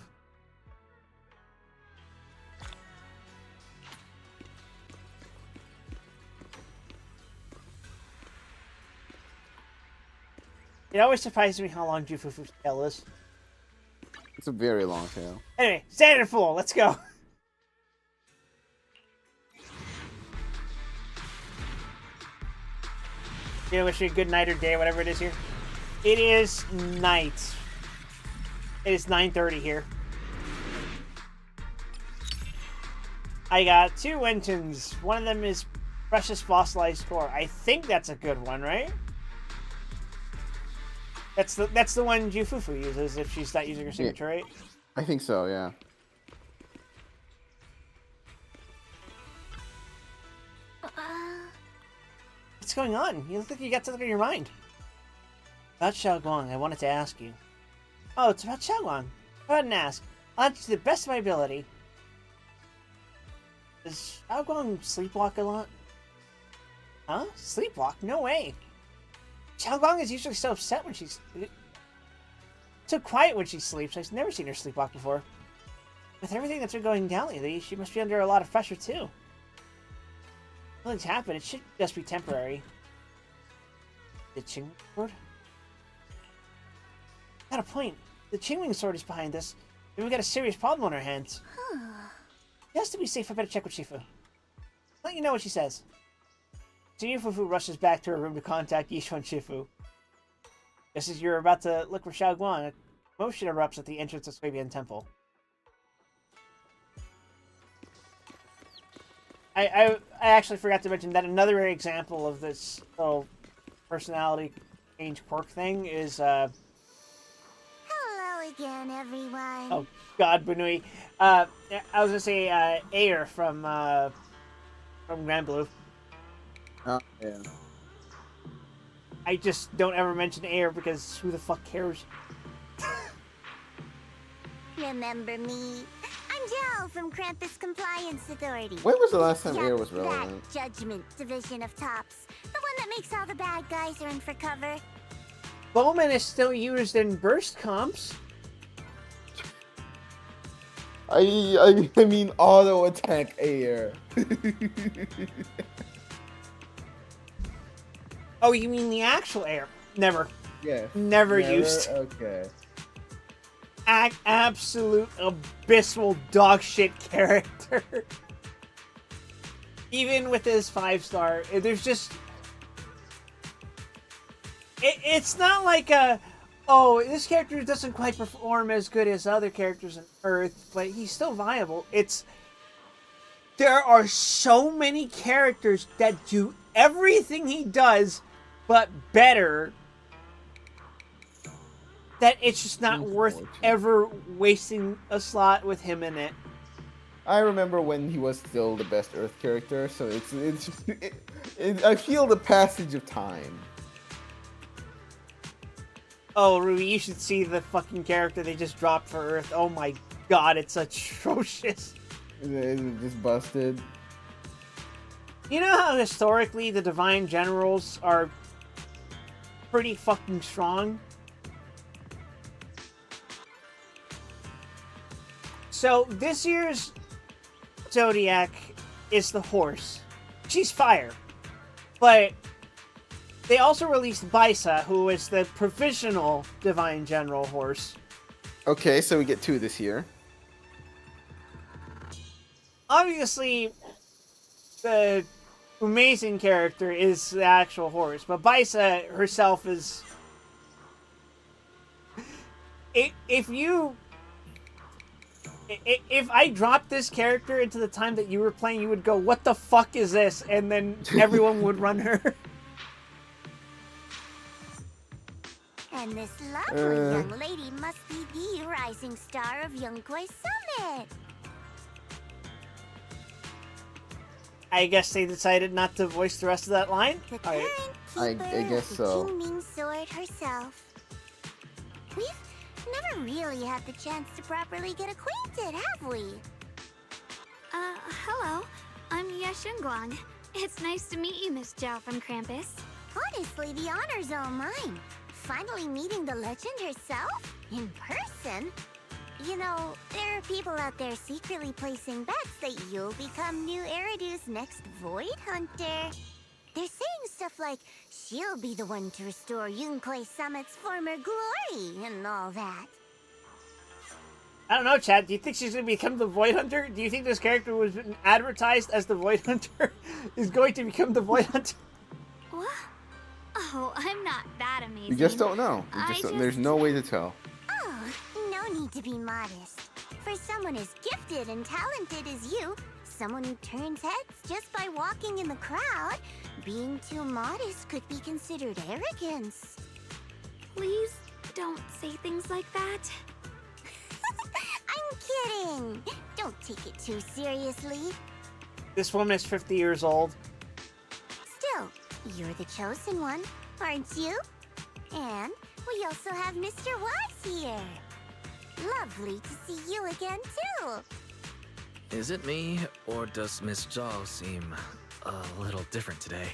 It always surprises me how long Jufufu's tail is. It's a very long tail. Anyway, standard full, let's go. You know, wish you a good night or day, whatever it is here. It is night. It is 9:30 here. I got 2 Wentons. One of them is Precious Fossilized Core. I think that's a good one, right? That's the one Jufufu uses if she's not using her signature, right? I think so, yeah. What's going on? You look like you got something on your mind. About Xiaoguang, I wanted to ask you. Oh, it's about Xiaoguang. Go ahead and ask. I'll answer to the best of my ability. Does Xiaoguang sleepwalk a lot? Huh? Sleepwalk? No way. Xiaoguang is usually so upset when she's... so quiet when she sleeps. I've never seen her sleepwalk before. With everything that's been going down lately, she must be under a lot of pressure too. Nothing's happened. It should just be temporary. The Qingming Sword? Got a point. The Qingming Sword is behind this. And we've got a serious problem on our hands. Just to be safe, I better check with Shifu. Let you know what she says. Senior Fufu rushes back to her room to contact Yishuan Shifu. Just as you're about to look for Xiaoguang, a commotion erupts at the entrance of Swabian Temple. I actually forgot to mention that another example of this little personality change quirk thing is Hello again, everyone. oh God, Bunui. I was gonna say Ayer from Grand Blue. Oh, yeah. I just don't ever mention Ayer because who the fuck cares? Remember me? I'm Jill from Krampus Compliance Authority. When was the last time Yup, Air was relevant? That Judgment Division of Tops. The one that makes all the bad guys run for cover. Bowman is still used in burst comps. I mean auto attack air. Oh, you mean the actual Ayer? Never. Yeah. Never used. Okay. Absolute abysmal dog shit character. Even with his 5-star, there's just... It's not like oh, this character doesn't quite perform as good as other characters on Earth, but he's still viable. There are so many characters that do everything he does, but better, that it's just not worth ever wasting a slot with him in it. I remember when he was still the best Earth character, so I feel the passage of time. Oh, Ruby, you should see the fucking character they just dropped for Earth. Oh my God, it's atrocious. Is it just busted? You know how historically the Divine Generals are pretty fucking strong? So, this year's Zodiac is the horse. She's fire. But they also released Bisa, who is the provisional Divine General horse. Okay, so we get 2 this year. Obviously, the amazing character is the actual horse, but Bisa herself is... If I dropped this character into the time that you were playing, you would go, what the fuck is this? And then everyone would run her. And this lovely young lady must be the rising star of Youngkoi Summit. I guess they decided not to voice the rest of that line? The All current right. keeper I guess of so. the Qingming Sword herself. We've never really had the chance to properly get acquainted, have we? Hello. I'm Yashunguang. It's nice to meet you, Miss Zhao from Krampus. Honestly, the honor's all mine. Finally meeting the legend herself? In person? You know, there are people out there secretly placing bets that you'll become New Eridu's next Void Hunter. They're saying stuff like, she'll be the one to restore Youngkoi Summit's former glory and all that. I don't know, Chad. Do you think she's going to become the Void Hunter? Do you think this character was advertised as the Void Hunter is going to become the Void Hunter? What? Oh, I'm not that amazing. We just don't know. There's no way to tell. Oh, no need to be modest. For someone as gifted and talented as you, someone who turns heads just by walking in the crowd, being too modest could be considered arrogance. Please don't say things like that. I'm kidding. Don't take it too seriously. This woman is 50 years old. Still, you're the chosen one, aren't you? And we also have Mr. Wise here. Lovely to see you again, too. Is it me, or does Miss Zhao seem a little different today?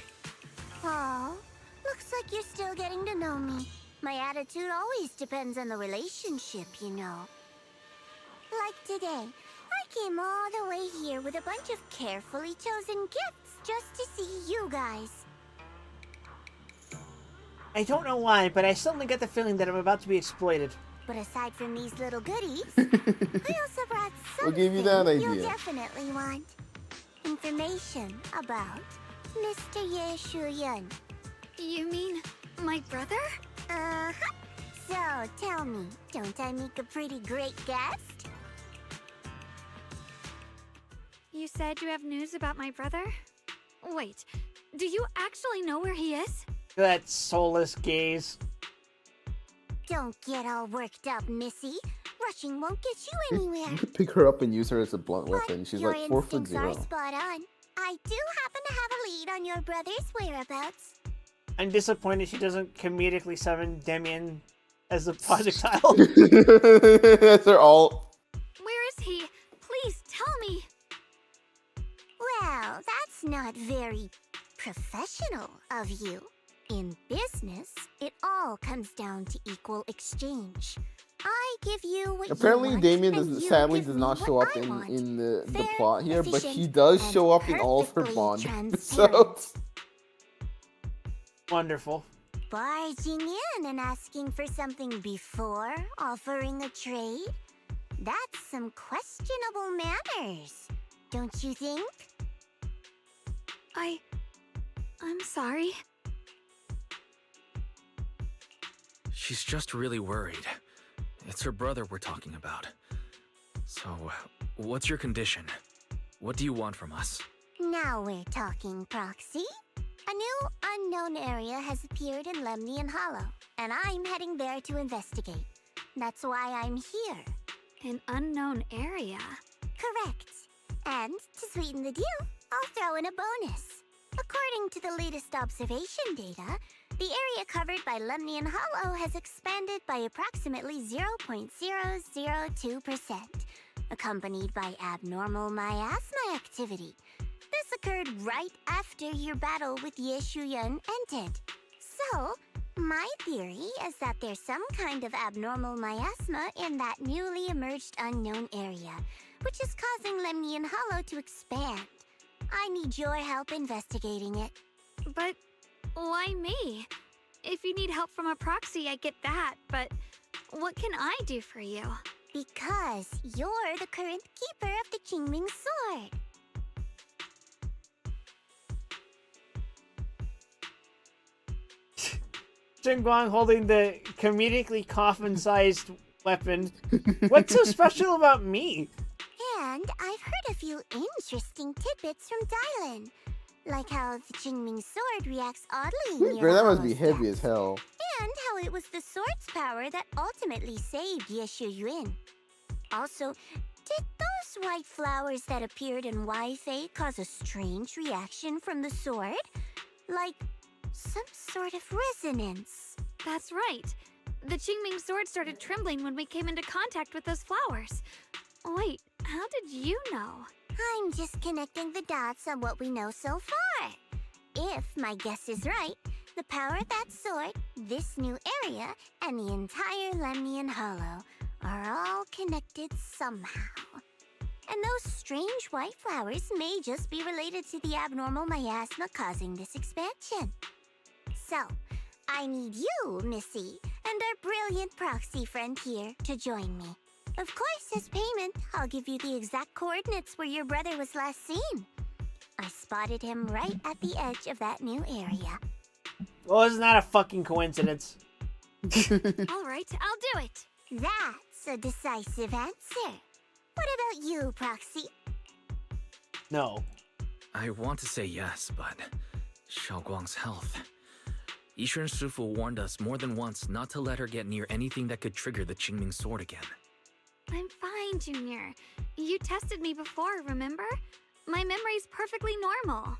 Oh, looks like you're still getting to know me. My attitude always depends on the relationship, you know. Like today, I came all the way here with a bunch of carefully chosen gifts just to see you guys. I don't know why, but I suddenly get the feeling that I'm about to be exploited. But aside from these little goodies, I also brought We'll something give you that you'll idea. definitely want. Information about Mr. Ye Shuyun. You mean my brother? Uh-huh. So, tell me, don't I make a pretty great guest? You said you have news about my brother? Wait, do you actually know where he is? That soulless gaze. Don't get all worked up, Missy. Rushing won't get you anywhere. You could pick her up and use her as a blunt weapon. But She's your like 4'0". instincts are spot on. I do happen to have a lead on your brother's whereabouts. I'm disappointed she doesn't comedically summon Demian as a projectile. That's her alt. Where is he? Please tell me. Well, that's not very professional of you. In business, it all comes down to equal exchange. I give you what Apparently, you want, Damien and you sadly give does me not what show up I in, want. in the Fair, plot here, but he efficient, does and show up in all of her perfectly Bond transparent. episodes. Wonderful. Barging in and asking for something before offering a trade? That's some questionable manners, don't you think? I'm sorry. She's just really worried. It's her brother we're talking about. So, what's your condition? What do you want from us? Now we're talking, Proxy. A new unknown area has appeared in Lemnian Hollow, and I'm heading there to investigate. That's why I'm here. An unknown area? Correct. And to sweeten the deal, I'll throw in a bonus. According to the latest observation data, the area covered by Lemnian Hollow has expanded by approximately 0.002%, accompanied by abnormal miasma activity. This occurred right after your battle with Yeshuyun ended. So, my theory is that there's some kind of abnormal miasma in that newly emerged unknown area, which is causing Lemnian Hollow to expand. I need your help investigating it. But why me? If you need help from a proxy, I get that, but what can I do for you? Because you're the current keeper of the Qingming sword. Guang holding the comedically coffin-sized weapon. What's so special about me? And I've heard a few interesting tidbits from Dylan. Like how the Qingming sword reacts oddly near Girl, that the must be hollow heavy as steps. hell. And how it was the sword's power that ultimately saved Yeshu Yun. Also, did those white flowers that appeared in Wi-Fi cause a strange reaction from the sword? Like some sort of resonance. That's right. The Qingming sword started trembling when we came into contact with those flowers. Wait, how did you know? I'm just connecting the dots on what we know so far. If my guess is right, the power of that sword, this new area, and the entire Lemnian Hollow are all connected somehow. And those strange white flowers may just be related to the abnormal miasma causing this expansion. So, I need you, Missy, and our brilliant proxy friend here to join me. Of course, as payment, I'll give you the exact coordinates where your brother was last seen. I spotted him right at the edge of that new area. Well, isn't that a fucking coincidence? All right, I'll do it. That's a decisive answer. What about you, Proxy? No. I want to say yes, but Xiaoguang's health. Yishen Shifu warned us more than once not to let her get near anything that could trigger the Qingming sword again. I'm fine, Junior. You tested me before, remember? My memory's perfectly normal.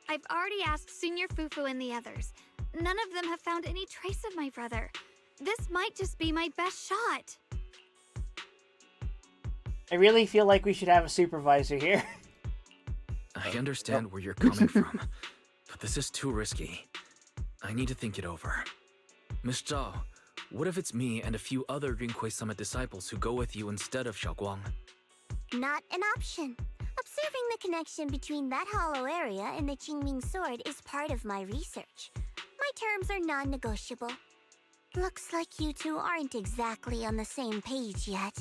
I've already asked Senior Fufu and the others. None of them have found any trace of my brother. This might just be my best shot. I really feel like we should have a supervisor here. I understand where you're coming from, but this is too risky. I need to think it over. Miss Zhao, what if it's me and a few other Rinkwei Summit disciples who go with you instead of Xiaoguang? Not an option. Observing the connection between that hollow area and the Qingming sword is part of my research. My terms are non-negotiable. Looks like you two aren't exactly on the same page yet.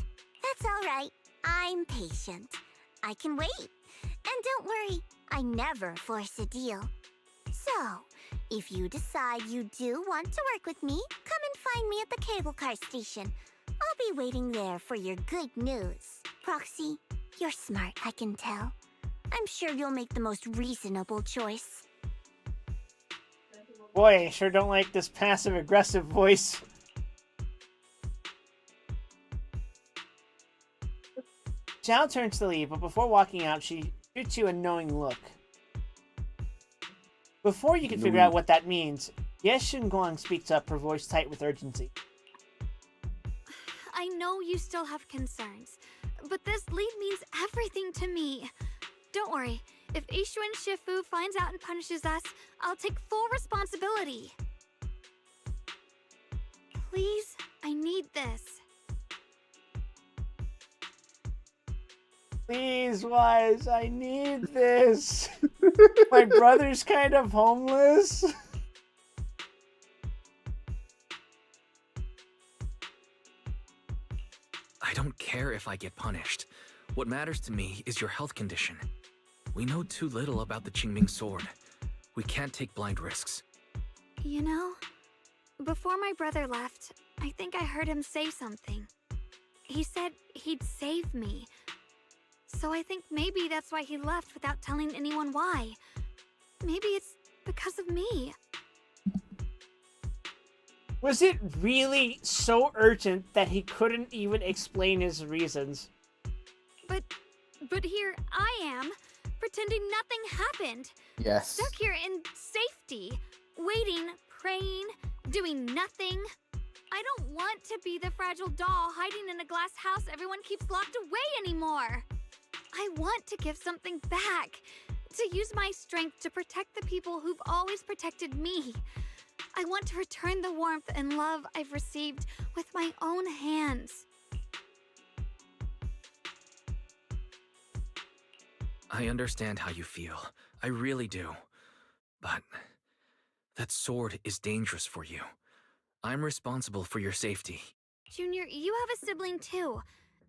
That's all right. I'm patient. I can wait. And don't worry, I never force a deal. So, if you decide you do want to work with me, come and find me at the cable car station. I'll be waiting there for your good news. Proxy, you're smart, I can tell. I'm sure you'll make the most reasonable choice. Boy, I sure don't like this passive-aggressive voice. Xiao turns to leave, but before walking out, she shoots you a knowing look. Before you can figure out what that means, Yes Xinguang speaks up, her voice tight with urgency. I know you still have concerns, but this lead means everything to me. Don't worry, if Ishu and Shifu finds out and punishes us, I'll take full responsibility. Please, I need this. Please, Wise, I need this. My brother's kind of homeless. I don't care if I get punished. What matters to me is your health condition. We know too little about the Qingming sword. We can't take blind risks. You know, before my brother left, I think I heard him say something. He said he'd save me. So I think maybe that's why he left without telling anyone why. Maybe it's because of me. Was it really so urgent that he couldn't even explain his reasons? But here I am, pretending nothing happened. Yes. Stuck here in safety, waiting, praying, doing nothing. I don't want to be the fragile doll hiding in a glass house everyone keeps locked away anymore. I want to give something back, to use my strength to protect the people who've always protected me. I want to return the warmth and love I've received with my own hands. I understand how you feel. I really do. But that sword is dangerous for you. I'm responsible for your safety. Junior, you have a sibling too.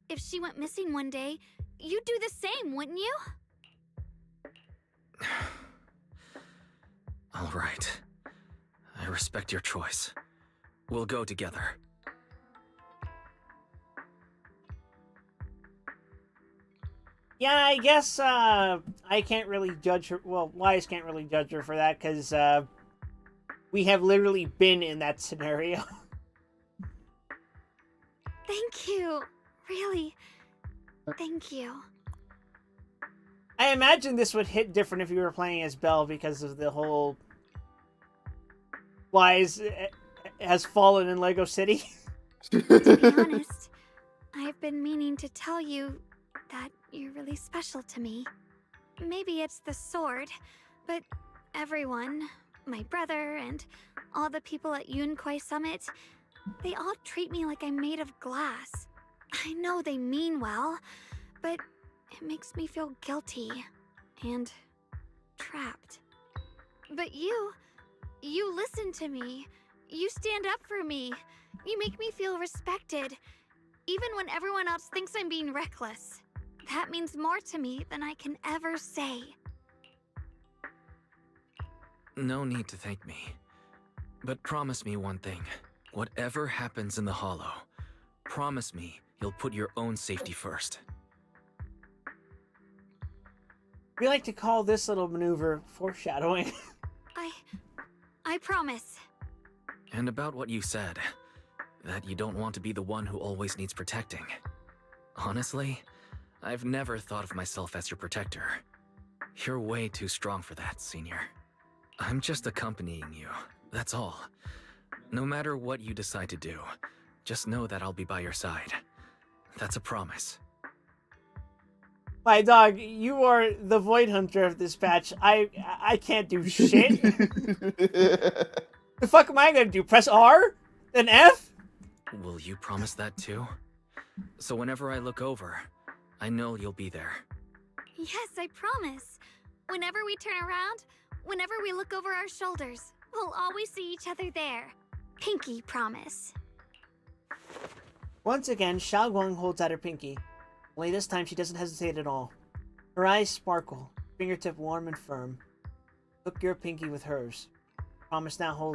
If she went missing one day, you'd do the same, wouldn't you? All right. I respect your choice. We'll go together. Yeah, I guess I can't really judge her. Well, Wise can't really judge her for that because we have literally been in that scenario. Thank you. Really. Thank you. I imagine this would hit different if you were playing as Belle because of the whole Wise has fallen in Lego City. To be honest, I've been meaning to tell you that you're really special to me. Maybe it's the sword, but everyone, my brother and all the people at Yunquai Summit, they all treat me like I'm made of glass. I know they mean well, but it makes me feel guilty and trapped. But you listen to me. You stand up for me. You make me feel respected, even when everyone else thinks I'm being reckless. That means more to me than I can ever say. No need to thank me. But promise me one thing. Whatever happens in the Hollow, promise me you'll put your own safety first. We like to call this little maneuver foreshadowing. I promise. And about what you said, that you don't want to be the one who always needs protecting. Honestly, I've never thought of myself as your protector. You're way too strong for that, Senior. I'm just accompanying you, that's all. No matter what you decide to do, just know that I'll be by your side. That's a promise. My dog, you are the Void Hunter of this patch. I can't do shit. The fuck am I gonna do? Press R? Then F? Will you promise that too? So whenever I look over, I know you'll be there. Yes, I promise. Whenever we turn around, whenever we look over our shoulders, we'll always see each other there. Pinky promise. Once again, Xiao Guang holds out her pinky. Only this time she doesn't hesitate at all. Her eyes sparkle, fingertip warm and firm. Hook your pinky with hers. Promise now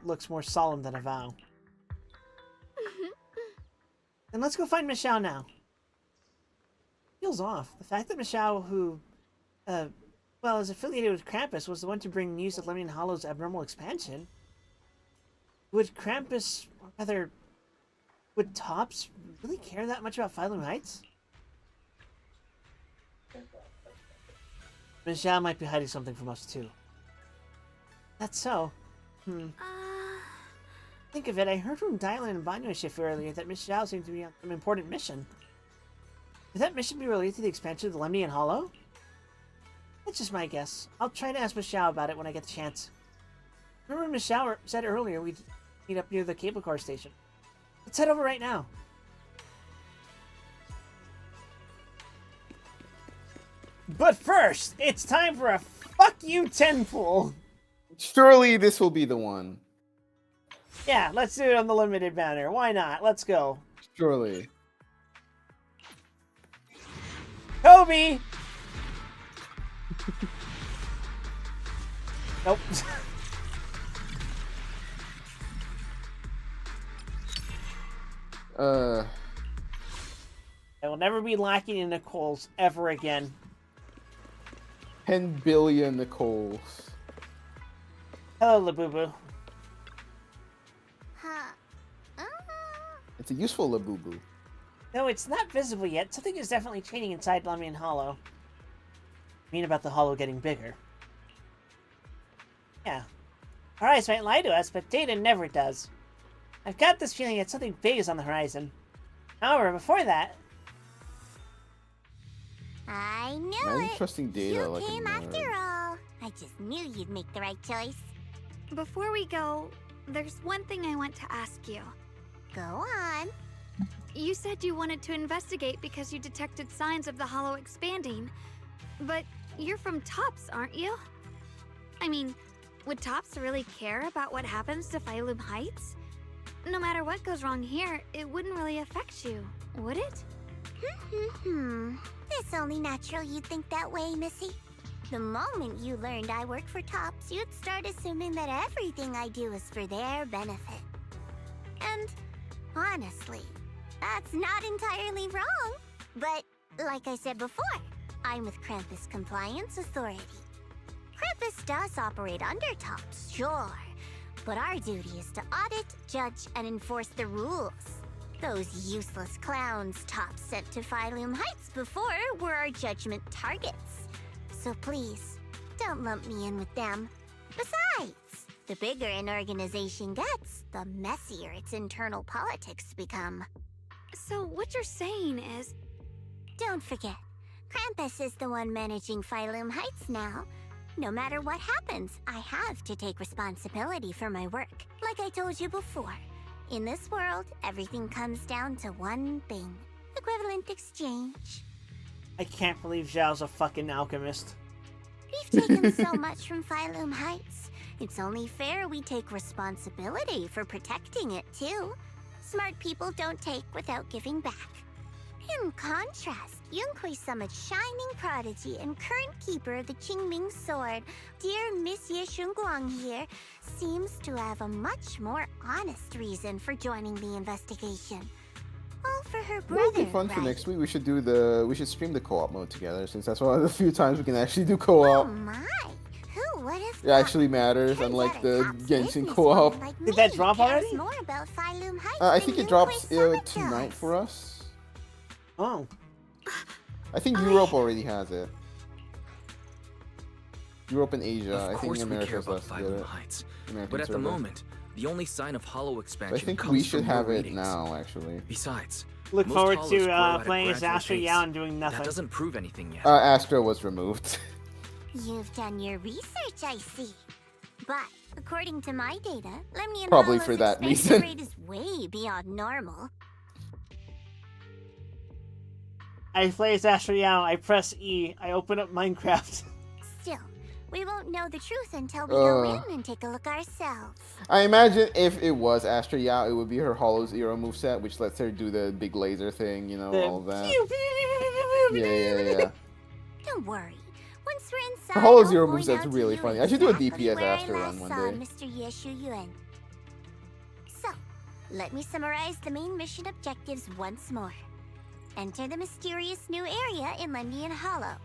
looks more solemn than a vow. Then let's go find Michelle now. Feels off. The fact that Michelle, who well, is affiliated with Krampus, was the one to bring news of Lemnian Hollow's abnormal expansion. Would Krampus, or rather, would Tops really care that much about Phylum Heights? Ms. Zhao might be hiding something from us, too. That's so. Think of it, I heard from Dylan and Banyo Shifu earlier that Miss Zhao seemed to be on some important mission. Could that mission be related to the expansion of the Lemnian Hollow? That's just my guess. I'll try to ask Miss Zhao about it when I get the chance. Remember Miss Zhao said earlier we'd meet up near the cable car station. Let's head over right now. But first, it's time for a fuck you tenfold. Surely this will be the one. Yeah, let's do it on the limited banner. Why not? Let's go. Surely. Kobe! Nope. I will never be lacking in Nicole's ever again. 10 billion Nicoles. Hello, Labubu. Huh. It's a useful Labubu. Though it's not visible yet, something is definitely changing inside Lemnian Hollow. I mean about the hollow getting bigger. Yeah. Our eyes might lie to us, but data never does. I've got this feeling that something big is on the horizon. However, before that... I knew Imagine it. trusting data You like a came nerd. after all. I just knew you'd make the right choice. Before we go, there's one thing I want to ask you. Go on. You said you wanted to investigate because you detected signs of the hollow expanding. But you're from Tops, aren't you? I mean, would Tops really care about what happens to Phylum Heights? No matter what goes wrong here, it wouldn't really affect you, would it? It's only natural you'd think that way, Missy. The moment you learned I work for Tops, you'd start assuming that everything I do is for their benefit. And honestly, that's not entirely wrong. But like I said before, I'm with Krampus Compliance Authority. Krampus does operate under Tops, sure. But our duty is to audit, judge, and enforce the rules. Those useless clowns Tops sent to Phylum Heights before were our judgment targets. So please, don't lump me in with them. Besides, the bigger an organization gets, the messier its internal politics become. So what you're saying is... Don't forget, Krampus is the one managing Phylum Heights now. No matter what happens, I have to take responsibility for my work. Like I told you before, in this world, everything comes down to one thing. Equivalent exchange. I can't believe Zhao's a fucking alchemist. We've taken so much from Phylum Heights. It's only fair we take responsibility for protecting it, too. Smart people don't take without giving back. In contrast, Yunhui Summit's shining prodigy and current keeper of the Qingming Sword, dear Monsieur Shunguang here, seems to have a much more honest reason for joining the investigation. All for her brother, It would be fun for right? next week. We should stream the co-op mode together, since that's one of the few times we can actually do Oh co-op. my! Who would have It actually matters, Turns unlike out a the top Genshin businesswoman co-op. like Did that me drop cares already? more about Phylum Heights I than think it Yunhui drops Summit tonight does. for us. Oh. I think Europe already has it. Europe and Asia. Of I think course we care America's about left to get Phylum it. Heights. American But at the server. moment, the only sign of hollow expansion I think comes we should from your have it readings. now, actually. Besides, Look most forward hollows to grow at a playing as gradual Astra pace. Yao and doing That nothing. doesn't prove anything yet. Astra was removed. You've done your research, I see. But according to my data, Lemnian Probably Hollow's for that expansion reason. rate is way beyond normal. I play as Astra Yao, I press E, I open up Minecraft. Still, we won't know the truth until we go Uh. in and take a look ourselves. I imagine if it was Astra Yao, it would be her Hollow Zero moveset, which lets her do the big laser thing, you know, The all that. pew, pew, pew, pew, pew, pew. Yeah. Don't worry. Once we're inside, Her Hollow I'll Zero point moveset's out to really you funny. I should do a exactly DPS where I Astra run last one saw day. Mr. Yeshu Yuan. So, let me summarize the main mission objectives once more. Enter the mysterious new area in Lemnian Hollow.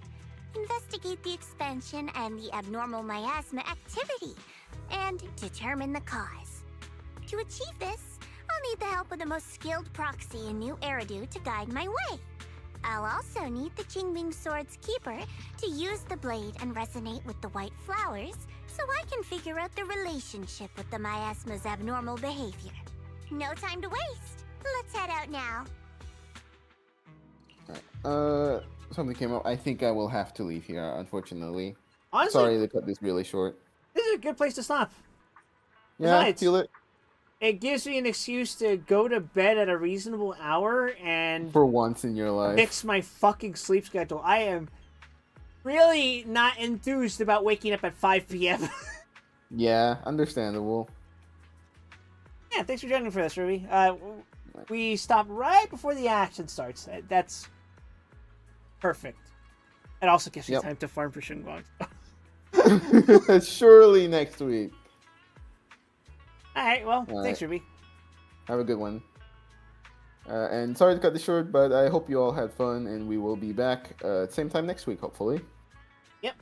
investigate the expansion and the abnormal miasma activity, and determine the cause. To achieve this, I'll need the help of the most skilled proxy in New Eridu to guide my way. I'll also need the Qingming Sword's keeper to use the blade and resonate with the white flowers so I can figure out the relationship with the miasma's abnormal behavior. No time to waste. Let's head out now. Something came up. I think I will have to leave here, unfortunately. Honestly, Sorry to cut this really short. this is a good place to stop. Yeah, Besides, feel it. It gives me an excuse to go to bed at a reasonable hour and For once in your life. fix my fucking sleep schedule. I am really not enthused about waking up at 5 p.m. Yeah, understandable. Yeah, thanks for joining me for this, Ruby. We stop right before the action starts. That's perfect. It also gives me Yep. time to farm for Shinguang. Surely next week. Alright, well, All thanks, right. Ruby. Have a good one. And sorry to cut this short, but I hope you all had fun, and we will be back same time next week, hopefully. Yep.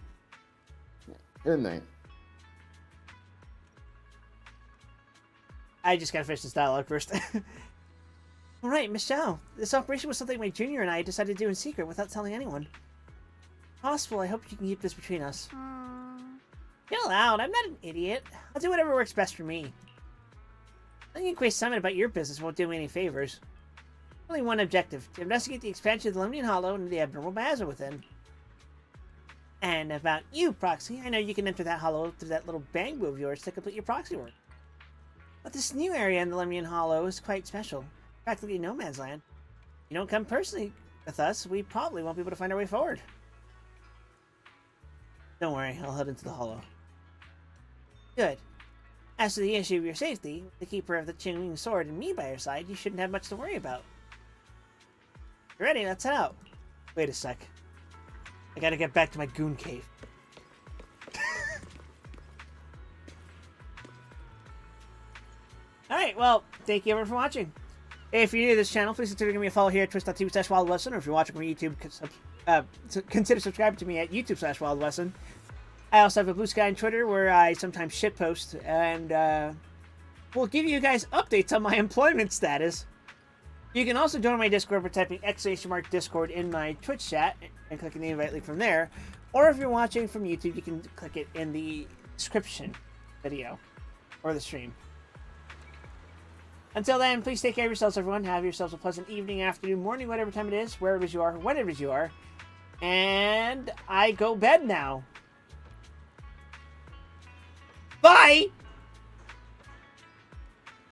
Good night. I just gotta finish this dialogue first. Alright, Miss Zhao. This operation was something my junior and I decided to do in secret without telling anyone. Possible, I hope you can keep this between us. Chill out, I'm not an idiot. I'll do whatever works best for me. Letting you Quay Summit about your business won't do me any favors. Only one objective, to investigate the expansion of the Lemnian Hollow and the abnormal miasma within. And about you, Proxy, I know you can enter that hollow through that little bang move of yours to complete your proxy work. But this new area in the Lemnian Hollow is quite special. Practically no man's land. If you don't come personally with us, we probably won't be able to find our way forward. Don't worry, I'll head into the hollow. Good. As to the issue of your safety, the keeper of the Qingming Sword and me by your side, you shouldn't have much to worry about. You ready? Let's head out. Wait a sec. I gotta get back to my goon cave. Alright, well, thank you everyone for watching. If you're new to this channel, please consider giving me a follow here at twitch.tv/wildwesson, or if you're watching from YouTube, consider subscribing to me at youtube/wildwesson. I also have a Blue Sky on Twitter where I sometimes shitpost, and will give you guys updates on my employment status. You can also join my Discord by typing !Discord in my Twitch chat and clicking the invite link from there. Or if you're watching from YouTube, you can click it in the description video or the stream. Until then, please take care of yourselves, everyone. Have yourselves a pleasant evening, afternoon, morning, whatever time it is, wherever you are, whenever you are. And I go bed now. Bye!